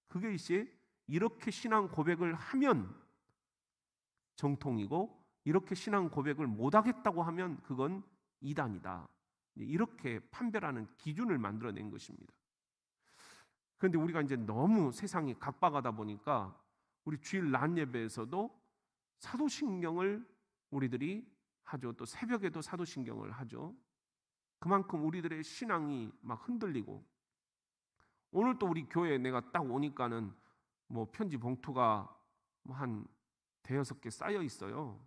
그게 이제 이렇게 신앙 고백을 하면 정통이고 이렇게 신앙 고백을 못하겠다고 하면 그건 이단이다. 이렇게 판별하는 기준을 만들어낸 것입니다. 그런데 우리가 이제 너무 세상이 각박하다 보니까 우리 주일 낮 예배에서도 사도신경을 우리들이 하죠. 또 새벽에도 사도신경을 하죠. 그만큼 우리들의 신앙이 막 흔들리고, 오늘 또 우리 교회에 내가 딱 오니까는 뭐 편지 봉투가 한 대여섯 개 쌓여 있어요.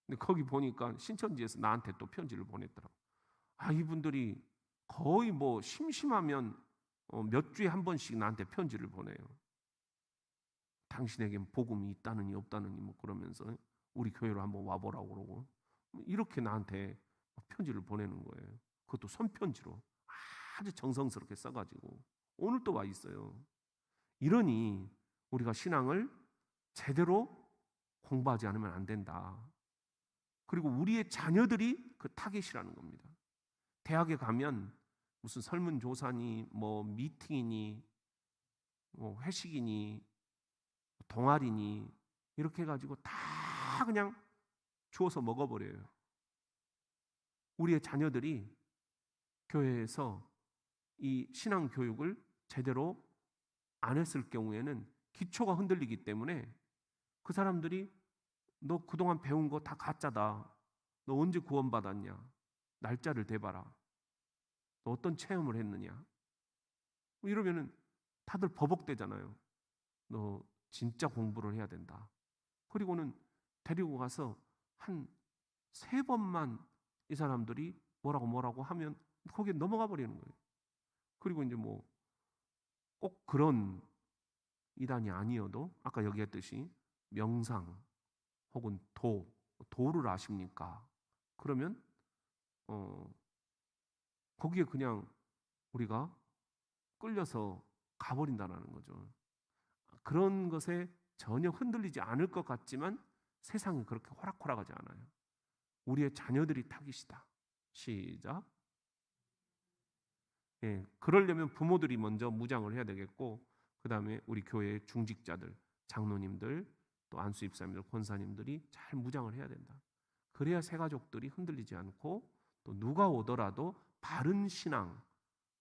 근데 거기 보니까 신천지에서 나한테 또 편지를 보냈더라고. 이분들이 거의 뭐 심심하면 몇 주에 한 번씩 나한테 편지를 보내요. 당신에겐 복음이 있다느니 없다느니 뭐 그러면서 우리 교회로 한번 와보라고 그러고 이렇게 나한테 편지를 보내는 거예요. 그것도 손편지로 아주 정성스럽게 써가지고 오늘 또 와 있어요. 이러니 우리가 신앙을 제대로 공부하지 않으면 안 된다. 그리고 우리의 자녀들이 그 타겟이라는 겁니다. 대학에 가면 무슨 설문조사니 뭐 미팅이니 뭐 회식이니 동아리니 이렇게 해가지고 다 그냥 주워서 먹어버려요. 우리의 자녀들이 교회에서 이 신앙 교육을 제대로 안 했을 경우에는 기초가 흔들리기 때문에 그 사람들이 너 그동안 배운 거 다 가짜다. 너 언제 구원받았냐? 날짜를 대봐라. 너 어떤 체험을 했느냐? 뭐 이러면은 다들 버벅대잖아요. 너 진짜 공부를 해야 된다. 그리고는 데리고 가서 한 3번만 이 사람들이 뭐라고 하면 거기에 넘어가 버리는 거예요. 그리고 이제 뭐 꼭 그런 이단이 아니어도 아까 얘기했듯이 명상 혹은 도를 아십니까? 그러면 거기에 그냥 우리가 끌려서 가버린다는 거죠. 그런 것에 전혀 흔들리지 않을 것 같지만 세상이 그렇게 호락호락하지 않아요. 우리의 자녀들이 타깃이다. 시작. 예, 그러려면 부모들이 먼저 무장을 해야 되겠고, 그 다음에 우리 교회의 중직자들, 장로님들, 또 안수 입사님들, 권사님들이 잘 무장을 해야 된다. 그래야 새 가족들이 흔들리지 않고 또 누가 오더라도 바른 신앙,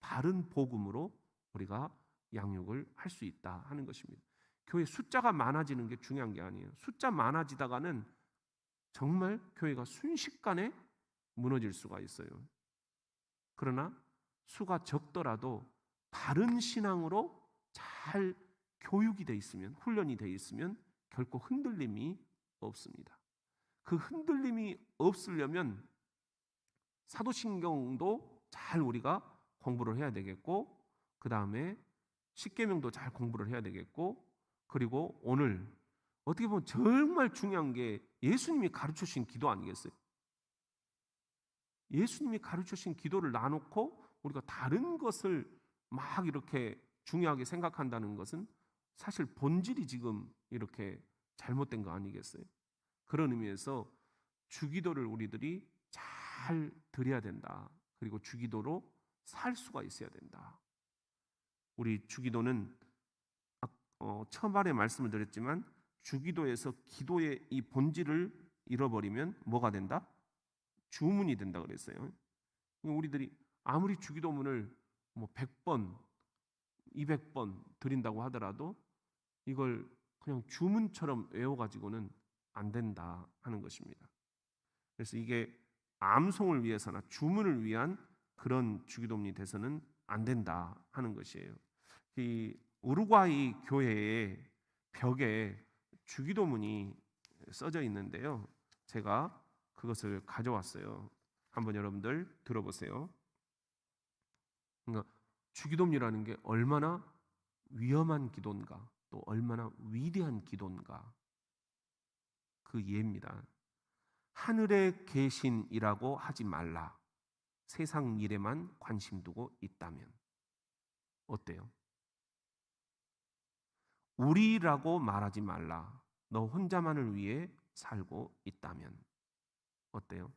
바른 복음으로 우리가 양육을 할 수 있다 하는 것입니다. 교회 숫자가 많아지는 게 중요한 게 아니에요. 숫자 많아지다가는 정말 교회가 순식간에 무너질 수가 있어요. 그러나 수가 적더라도 바른 신앙으로 잘 교육이 돼 있으면, 훈련이 돼 있으면 결코 흔들림이 없습니다. 그 흔들림이 없으려면 사도신경도 잘 우리가 공부를 해야 되겠고, 그 다음에 십계명도 잘 공부를 해야 되겠고, 그리고 오늘 어떻게 보면 정말 중요한 게 예수님이 가르쳐 주신 기도 아니겠어요? 예수님이 가르쳐 주신 기도를 놔놓고 우리가 다른 것을 막 이렇게 중요하게 생각한다는 것은 사실 본질이 지금 이렇게 잘못된 거 아니겠어요? 그런 의미에서 주기도를 우리들이 잘 드려야 된다. 그리고 주기도로 살 수가 있어야 된다. 우리 주기도는 처음에 말씀을 드렸지만 주기도에서 기도의 이 본질을 잃어버리면 뭐가 된다? 주문이 된다 그랬어요. 우리들이 아무리 주기도문을 100번, 200번 드린다고 하더라도 이걸 그냥 주문처럼 외워가지고는 안 된다 하는 것입니다. 그래서 이게 암송을 위해서나 주문을 위한 그런 주기도문이 돼서는 안 된다 하는 것이에요. 이 우루과이 교회의 벽에 주기도문이 써져 있는데요. 제가 그것을 가져왔어요. 한번 여러분들 들어보세요. 그러니까 주기도문이라는 게 얼마나 위험한 기도인가, 또 얼마나 위대한 기도인가, 그 예입니다. 하늘에 계신이라고 하지 말라. 세상 일에만 관심 두고 있다면. 어때요? 우리라고 말하지 말라. 너 혼자만을 위해 살고 있다면. 어때요?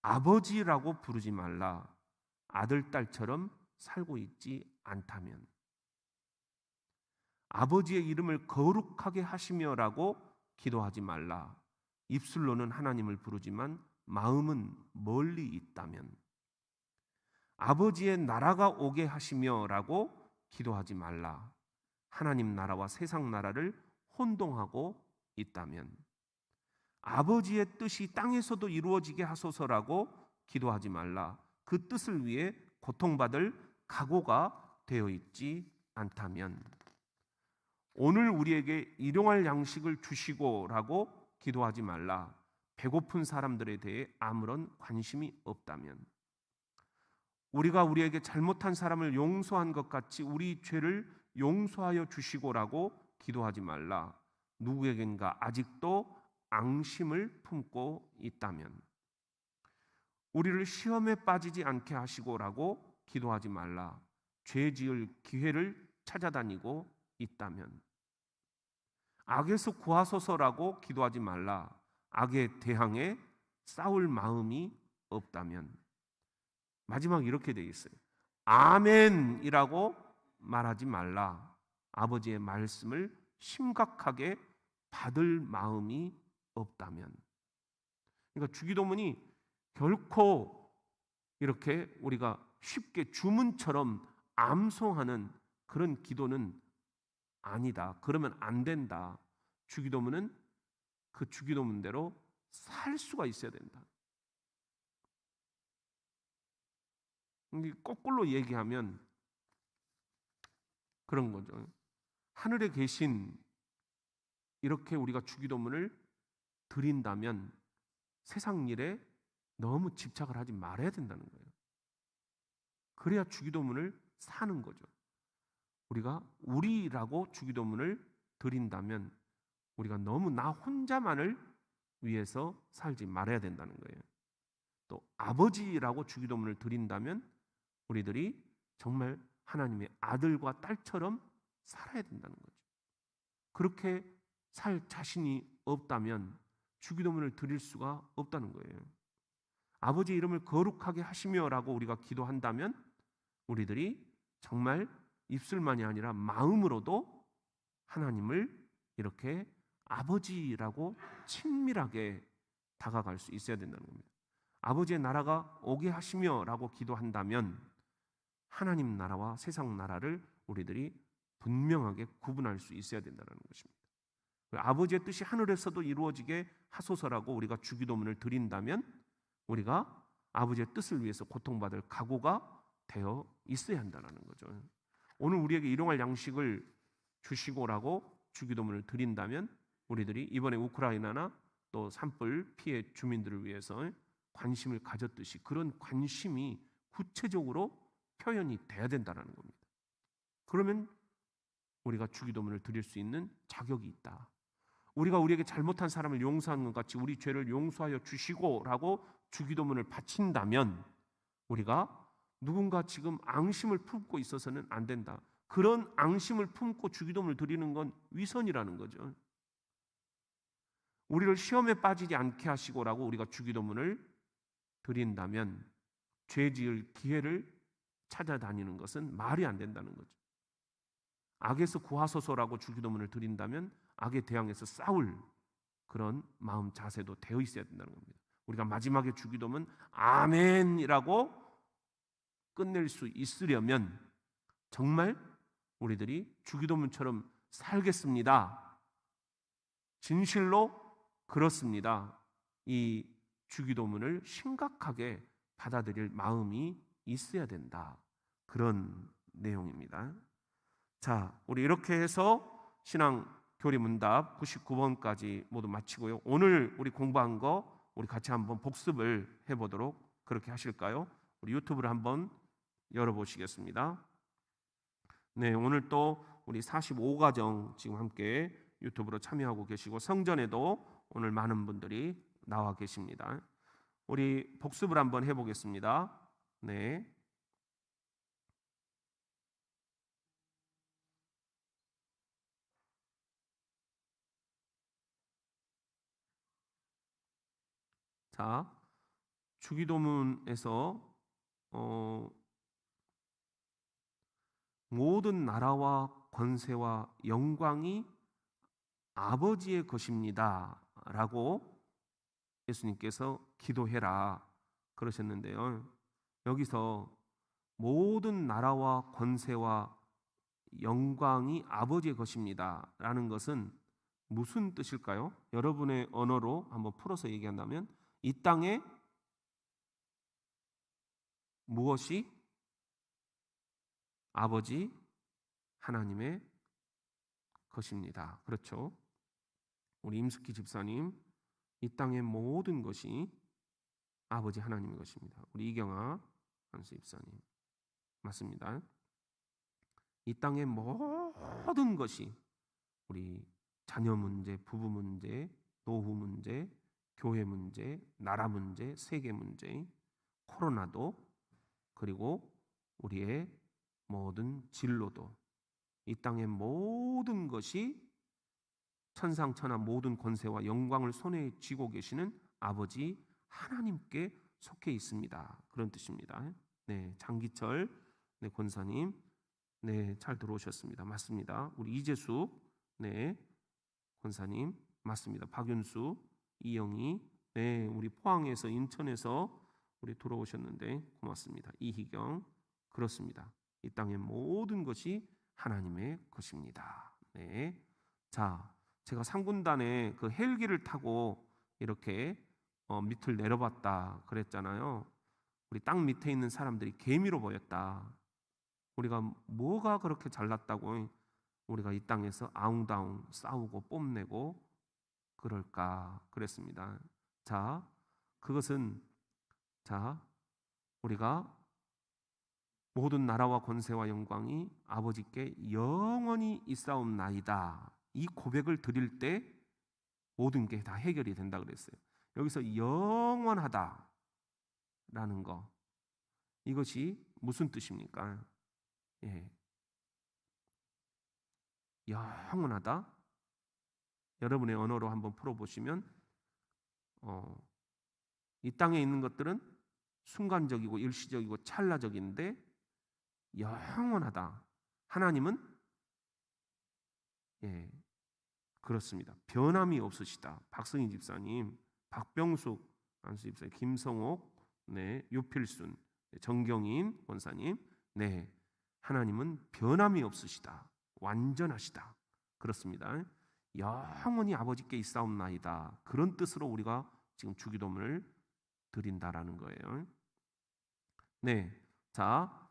아버지라고 부르지 말라. 아들, 딸처럼 살고 있지 않다면. 아버지의 이름을 거룩하게 하시며라고 기도하지 말라. 입술로는 하나님을 부르지만 마음은 멀리 있다면. 아버지의 나라가 오게 하시며라고 기도하지 말라. 하나님 나라와 세상 나라를 혼동하고 있다면. 아버지의 뜻이 땅에서도 이루어지게 하소서라고 기도하지 말라. 그 뜻을 위해 고통받을 각오가 되어 있지 않다면. 오늘 우리에게 일용할 양식을 주시고라고 기도하지 말라. 배고픈 사람들에 대해 아무런 관심이 없다면. 우리가 우리에게 잘못한 사람을 용서한 것 같이 우리 죄를 용서하여 주시고라고 기도하지 말라. 누구에겐가 아직도 앙심을 품고 있다면. 우리를 시험에 빠지지 않게 하시고라고 기도하지 말라. 죄 지을 기회를 찾아다니고 있다면. 악에서 구하소서라고 기도하지 말라. 악에 대항해 싸울 마음이 없다면. 마지막 이렇게 되어 있어요. 아멘이라고 말하지 말라. 아버지의 말씀을 심각하게 받을 마음이 없다면. 그러니까 주기도문이 결코 이렇게 우리가 쉽게 주문처럼 암송하는 그런 기도는 아니다. 그러면 안 된다. 주기도문은 그 주기도문대로 살 수가 있어야 된다. 거꾸로 얘기하면 그런 거죠. 하늘에 계신, 이렇게 우리가 주기도문을 드린다면 세상 일에 너무 집착을 하지 말아야 된다는 거예요. 그래야 주기도문을 사는 거죠. 우리가 우리라고 주기도문을 드린다면 우리가 너무 나 혼자만을 위해서 살지 말아야 된다는 거예요. 또 아버지라고 주기도문을 드린다면 우리들이 정말 하나님의 아들과 딸처럼 살아야 된다는 거죠. 그렇게 살 자신이 없다면 주기도문을 드릴 수가 없다는 거예요. 아버지 이름을 거룩하게 하시며라고 우리가 기도한다면 우리들이 정말 입술만이 아니라 마음으로도 하나님을 이렇게 아버지라고 친밀하게 다가갈 수 있어야 된다는 겁니다. 아버지의 나라가 오게 하시며라고 기도한다면 하나님 나라와 세상 나라를 우리들이 분명하게 구분할 수 있어야 된다는 것입니다. 아버지의 뜻이 하늘에서도 이루어지게 하소서라고 우리가 주기도문을 드린다면 우리가 아버지의 뜻을 위해서 고통받을 각오가 되어 있어야 한다는 거죠. 오늘 우리에게 일용할 양식을 주시고라고 주기도문을 드린다면 우리들이 이번에 우크라이나나 또 산불 피해 주민들을 위해서 관심을 가졌듯이 그런 관심이 구체적으로 표현이 돼야 된다는 겁니다. 그러면 우리가 주기도문을 드릴 수 있는 자격이 있다. 우리가 우리에게 잘못한 사람을 용서하는 것 같이 우리 죄를 용서하여 주시고라고 주기도문을 바친다면 우리가 누군가 지금 앙심을 품고 있어서는 안 된다. 그런 앙심을 품고 주기도문을 드리는 건 위선이라는 거죠. 우리를 시험에 빠지지 않게 하시고라고 우리가 주기도문을 드린다면 죄 지을 기회를 찾아다니는 것은 말이 안 된다는 거죠. 악에서 구하소서라고 주기도문을 드린다면 악에 대항해서 싸울 그런 마음 자세도 되어 있어야 된다는 겁니다. 우리가 마지막에 주기도문 아멘이라고 끝낼 수 있으려면 정말 우리들이 주기도문처럼 살겠습니다. 진실로 그렇습니다. 이 주기도문을 심각하게 받아들일 마음이 있어야 된다. 그런 내용입니다. 자, 우리 이렇게 해서 신앙 교리문답 99번까지 모두 마치고요. 오늘 우리 공부한 거 우리 같이 한번 복습을 해보도록 그렇게 하실까요? 우리 유튜브를 한번 열어보시겠습니다. 네, 오늘 또 우리 45가정 지금 함께 유튜브로 참여하고 계시고 성전에도 오늘 많은 분들이 나와 계십니다. 우리 복습을 한번 해보겠습니다. 네. 자, 주기도문에서 모든 나라와 권세와 영광이 아버지의 것입니다 라고 예수님께서 기도해라 그러셨는데요. 여기서 모든 나라와 권세와 영광이 아버지의 것입니다 라는 것은 무슨 뜻일까요? 여러분의 언어로 한번 풀어서 얘기한다면 이 땅에 무엇이 아버지 하나님의 것입니다. 그렇죠? 우리 임숙희 집사님, 이 땅의 모든 것이 아버지 하나님의 것입니다. 우리 이경아 한수 집사님, 맞습니다. 이 땅의 모든 것이 우리 자녀 문제, 부부 문제, 노후 문제, 교회 문제, 나라 문제, 세계 문제, 코로나도, 그리고 우리의 모든 진로도, 이 땅의 모든 것이 천상천하 모든 권세와 영광을 손에 쥐고 계시는 아버지 하나님께 속해 있습니다. 그런 뜻입니다. 네, 장기철 권사님, 네, 잘 들어오셨습니다. 맞습니다. 우리 이재수 권사님, 맞습니다. 박윤수, 이영희, 네, 우리 포항에서 인천에서 우리 들어오셨는데 고맙습니다. 이희경, 그렇습니다. 이 땅의 모든 것이 하나님의 것입니다. 네, 자, 제가 상군단에 그 헬기를 타고 이렇게 밑을 내려봤다 그랬잖아요. 우리 땅 밑에 있는 사람들이 개미로 보였다. 우리가 뭐가 그렇게 잘났다고 우리가 이 땅에서 아웅다웅 싸우고 뽐내고 그럴까 그랬습니다. 자, 그것은 우리가 모든 나라와 권세와 영광이 아버지께 영원히 있사옵나이다. 이 고백을 드릴 때 모든 게 다 해결이 된다 그랬어요. 여기서 영원하다라는 거, 이것이 무슨 뜻입니까? 예. 영원하다. 여러분의 언어로 한번 풀어보시면 이 땅에 있는 것들은 순간적이고 일시적이고 찰나적인데 영원하다. 하나님은 그렇습니다. 변함이 없으시다. 박성희 집사님, 박병숙 안수 집사님, 김성옥, 유필순, 정경인 권사님, 하나님은 변함이 없으시다. 완전하시다. 그렇습니다. 영원히 아버지께 있사옵나이다. 그런 뜻으로 우리가 지금 주기도문을 드린다라는 거예요. 네, 자,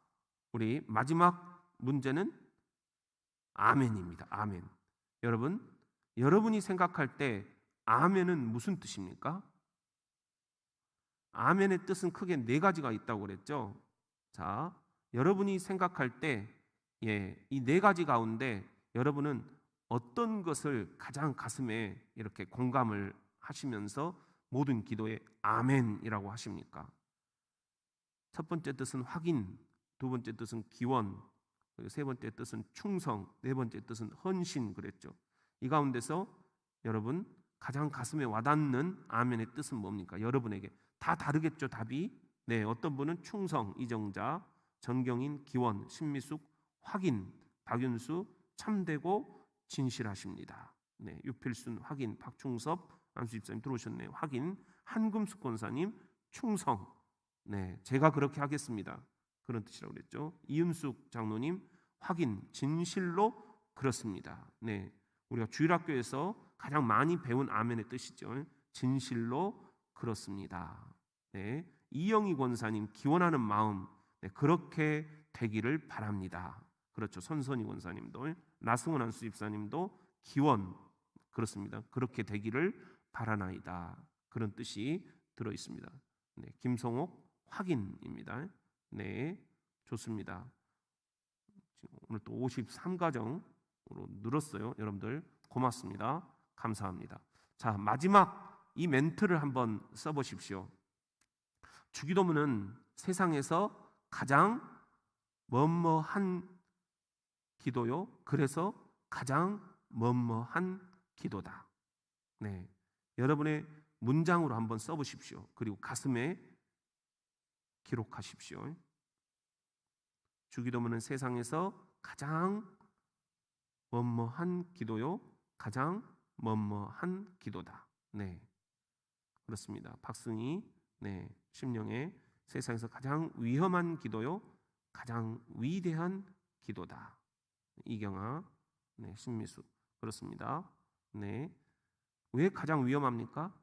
우리 마지막 문제는 아멘입니다. 아멘. 여러분이 생각할 때 아멘은 무슨 뜻입니까? 아멘의 뜻은 크게 네 가지가 있다고 그랬죠. 자, 여러분이 생각할 때 이 네 가지 가운데 여러분은 어떤 것을 가장 가슴에 이렇게 공감을 하시면서 모든 기도에 아멘이라고 하십니까? 첫 번째 뜻은 확인, 두 번째 뜻은 기원, 세 번째 뜻은 충성, 네 번째 뜻은 헌신 그랬죠. 이 가운데서 여러분 가장 가슴에 와닿는 아멘의 뜻은 뭡니까? 여러분에게 다 다르겠죠, 답이? 네, 어떤 분은 충성, 이정자, 전경인, 기원, 신미숙, 확인, 박윤수, 참되고 진실하십니다. 네, 유필순, 확인, 박충섭, 안수 집사님 들어오셨네요. 확인, 한금숙 권사님, 충성. 네, 제가 그렇게 하겠습니다. 그런 뜻이라고 그랬죠. 이은숙 장로님, 확인, 진실로 그렇습니다. 네, 우리가 주일학교에서 가장 많이 배운 아멘의 뜻이죠. 진실로 그렇습니다. 네, 이영희 권사님, 기원하는 마음, 네, 그렇게 되기를 바랍니다. 그렇죠. 손선희 권사님도, 나승원 안수 집사님도 기원, 그렇습니다. 그렇게 되기를 바라나이다. 그런 뜻이 들어 있습니다. 네, 김성옥 확인입니다. 네, 좋습니다. 오늘 또 53가정으로 늘었어요. 여러분들 고맙습니다. 감사합니다. 자, 마지막 이 멘트를 한번 써보십시오. 주기도문은 세상에서 가장 뭐뭐한 기도요. 그래서 가장 뭐뭐한 기도다. 네, 여러분의 문장으로 한번 써보십시오. 그리고 가슴에 기록하십시오. 주기도문은 세상에서 가장 뭐뭐한 기도요. 가장 뭐뭐한 기도다. 네, 그렇습니다. 박승희, 네, 심령의 세상에서 가장 위험한 기도요. 가장 위대한 기도다. 이경아, 네, 신미수, 그렇습니다. 네, 왜 가장 위험합니까?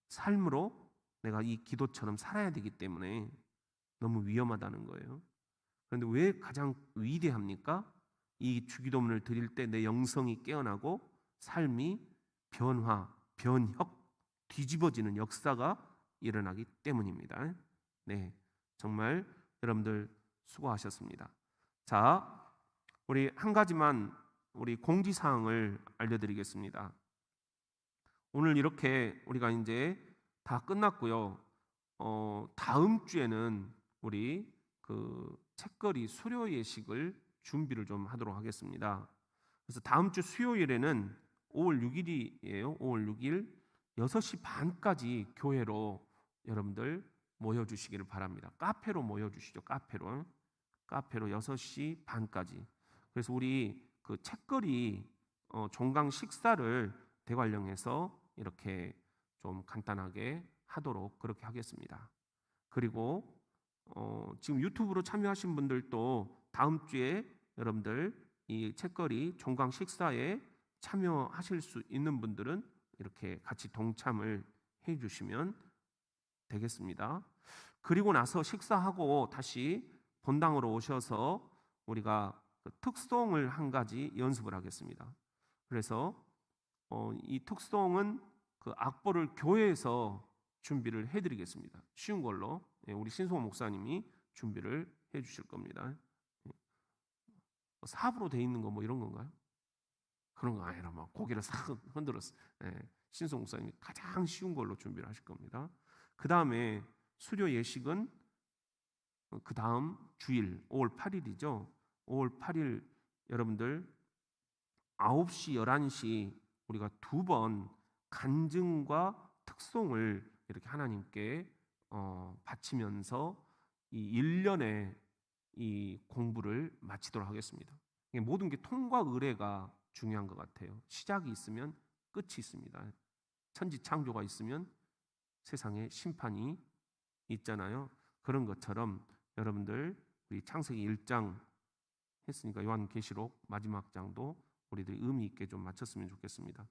삶으로 내가 이 기도처럼 살아야 되기 때문에 너무 위험하다는 거예요. 그런데 왜 가장 위대합니까? 이 주기도문을 드릴 때 내 영성이 깨어나고 삶이 변화, 변혁, 뒤집어지는 역사가 일어나기 때문입니다. 네, 정말 여러분들 수고하셨습니다. 자, 우리 한 가지만 우리 공지사항을 알려드리겠습니다. 오늘 이렇게 우리가 이제 다 끝났고요. 다음 주에는 우리 그 책거리 수료 예식을 준비를 좀 하도록 하겠습니다. 그래서 다음 주 수요일에는 5월 6일이에요. 5월 6일 6시 반까지 교회로 여러분들 모여주시기를 바랍니다. 카페로 모여주시죠. 카페로 6시 반까지. 그래서 우리 그 책거리 종강 식사를 대관령해서 이렇게 좀 간단하게 하도록 그렇게 하겠습니다. 그리고 지금 유튜브로 참여하신 분들도 다음 주에 여러분들 이 책거리 종강 식사에 참여하실 수 있는 분들은 이렇게 같이 동참을 해 주시면 되겠습니다. 그리고 나서 식사하고 다시 본당으로 오셔서 우리가 그 특송을 한 가지 연습을 하겠습니다. 그래서 이 특송은 그 악보를 교회에서 준비를 해드리겠습니다. 쉬운 걸로 우리 신성호 목사님이 준비를 해주실 겁니다. 사부로 돼 있는 거 뭐 이런 건가요? 그런 거 아니라 막 고개를 싹 흔들었어요. 신성호 목사님이 가장 쉬운 걸로 준비를 하실 겁니다. 그 다음에 수료 예식은 그 다음 주일 5월 8일이죠. 5월 8일 여러분들 9시, 11시 우리가 두 번 간증과 특송을 이렇게 하나님께 바치면서 이 1년의 이 공부를 마치도록 하겠습니다. 모든 게 통과 의례가 중요한 것 같아요. 시작이 있으면 끝이 있습니다. 천지 창조가 있으면 세상에 심판이 있잖아요. 그런 것처럼 여러분들 우리 창세기 1장 했으니까 요한계시록 마지막 장도 우리들이 의미 있게 좀 마쳤으면 좋겠습니다.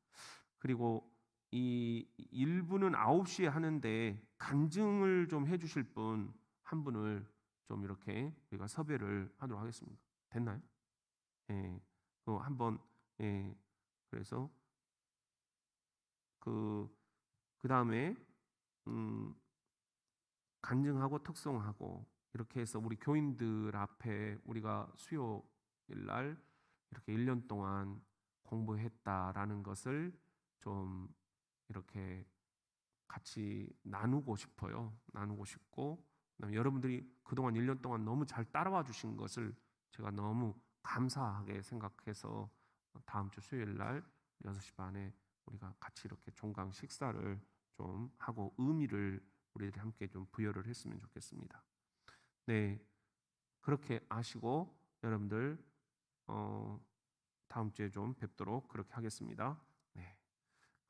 그리고 이 1부는 9시에 하는데 간증을 좀 해주실 분 한 분을 좀 이렇게 우리가 섭외를 하도록 하겠습니다. 됐나요? 예, 한번 그래서 그 다음에 간증하고 특송하고 이렇게 해서 우리 교인들 앞에 우리가 수요일 날 이렇게 1년 동안 공부했다라는 것을 좀 이렇게 같이 나누고 싶어요. 나누고 싶고 그다음에 여러분들이 그동안 1년 동안 너무 잘 따라와 주신 것을 제가 너무 감사하게 생각해서 다음 주 수요일 날 6시 반에 우리가 같이 이렇게 종강 식사를 좀 하고 의미를 우리들이 함께 좀 부여를 했으면 좋겠습니다. 네, 그렇게 아시고 여러분들 다음 주에 좀 뵙도록 그렇게 하겠습니다. 네.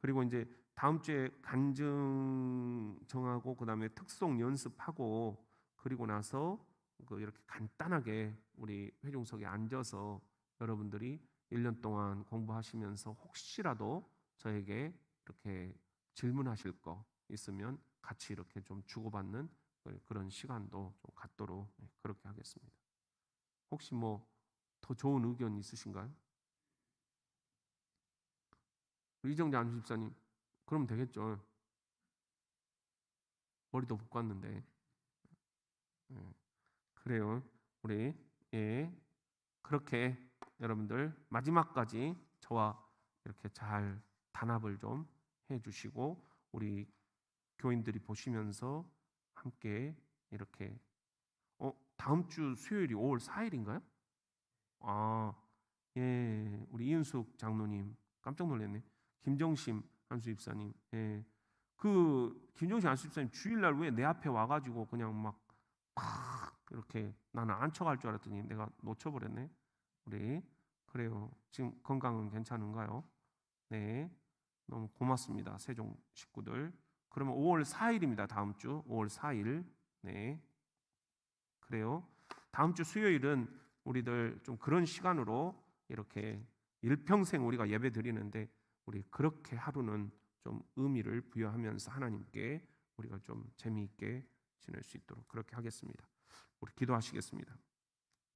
그리고 이제 다음 주에 간증 정하고 그다음에 특송 연습하고 그리고 나서 이렇게 간단하게 우리 회중석에 앉아서 여러분들이 1년 동안 공부하시면서 혹시라도 저에게 이렇게 질문하실 거 있으면 같이 이렇게 좀 주고받는 그런 시간도 좀 갖도록 그렇게 하겠습니다. 혹시 뭐 더 좋은 의견 있으신가요? 이정재 안수집사님, 그러면 되겠죠. 머리도 볶았는데. 그래요. 우리 그렇게 여러분들 마지막까지 저와 이렇게 잘 단합을 좀 해주시고 우리 교인들이 보시면서 함께 이렇게 다음 주 수요일이 5월 4일인가요? 아, 예, 우리 이은숙 장로님 깜짝 놀랐네. 김정심 한수집사님, 예, 김정심 한수집사님 주일날 왜 내 앞에 와가지고 그냥 막 이렇게 나는 앉혀갈 줄 알았더니 내가 놓쳐버렸네. 우리 그래요. 지금 건강은 괜찮은가요? 네, 너무 고맙습니다. 세종 식구들. 그러면 5월 4일입니다. 다음 주 5월 4일. 네, 그래요. 다음 주 수요일은 우리들 좀 그런 시간으로 이렇게 일평생 우리가 예배 드리는데 우리 그렇게 하루는 좀 의미를 부여하면서 하나님께 우리가 좀 재미있게 지낼 수 있도록 그렇게 하겠습니다. 우리 기도하시겠습니다.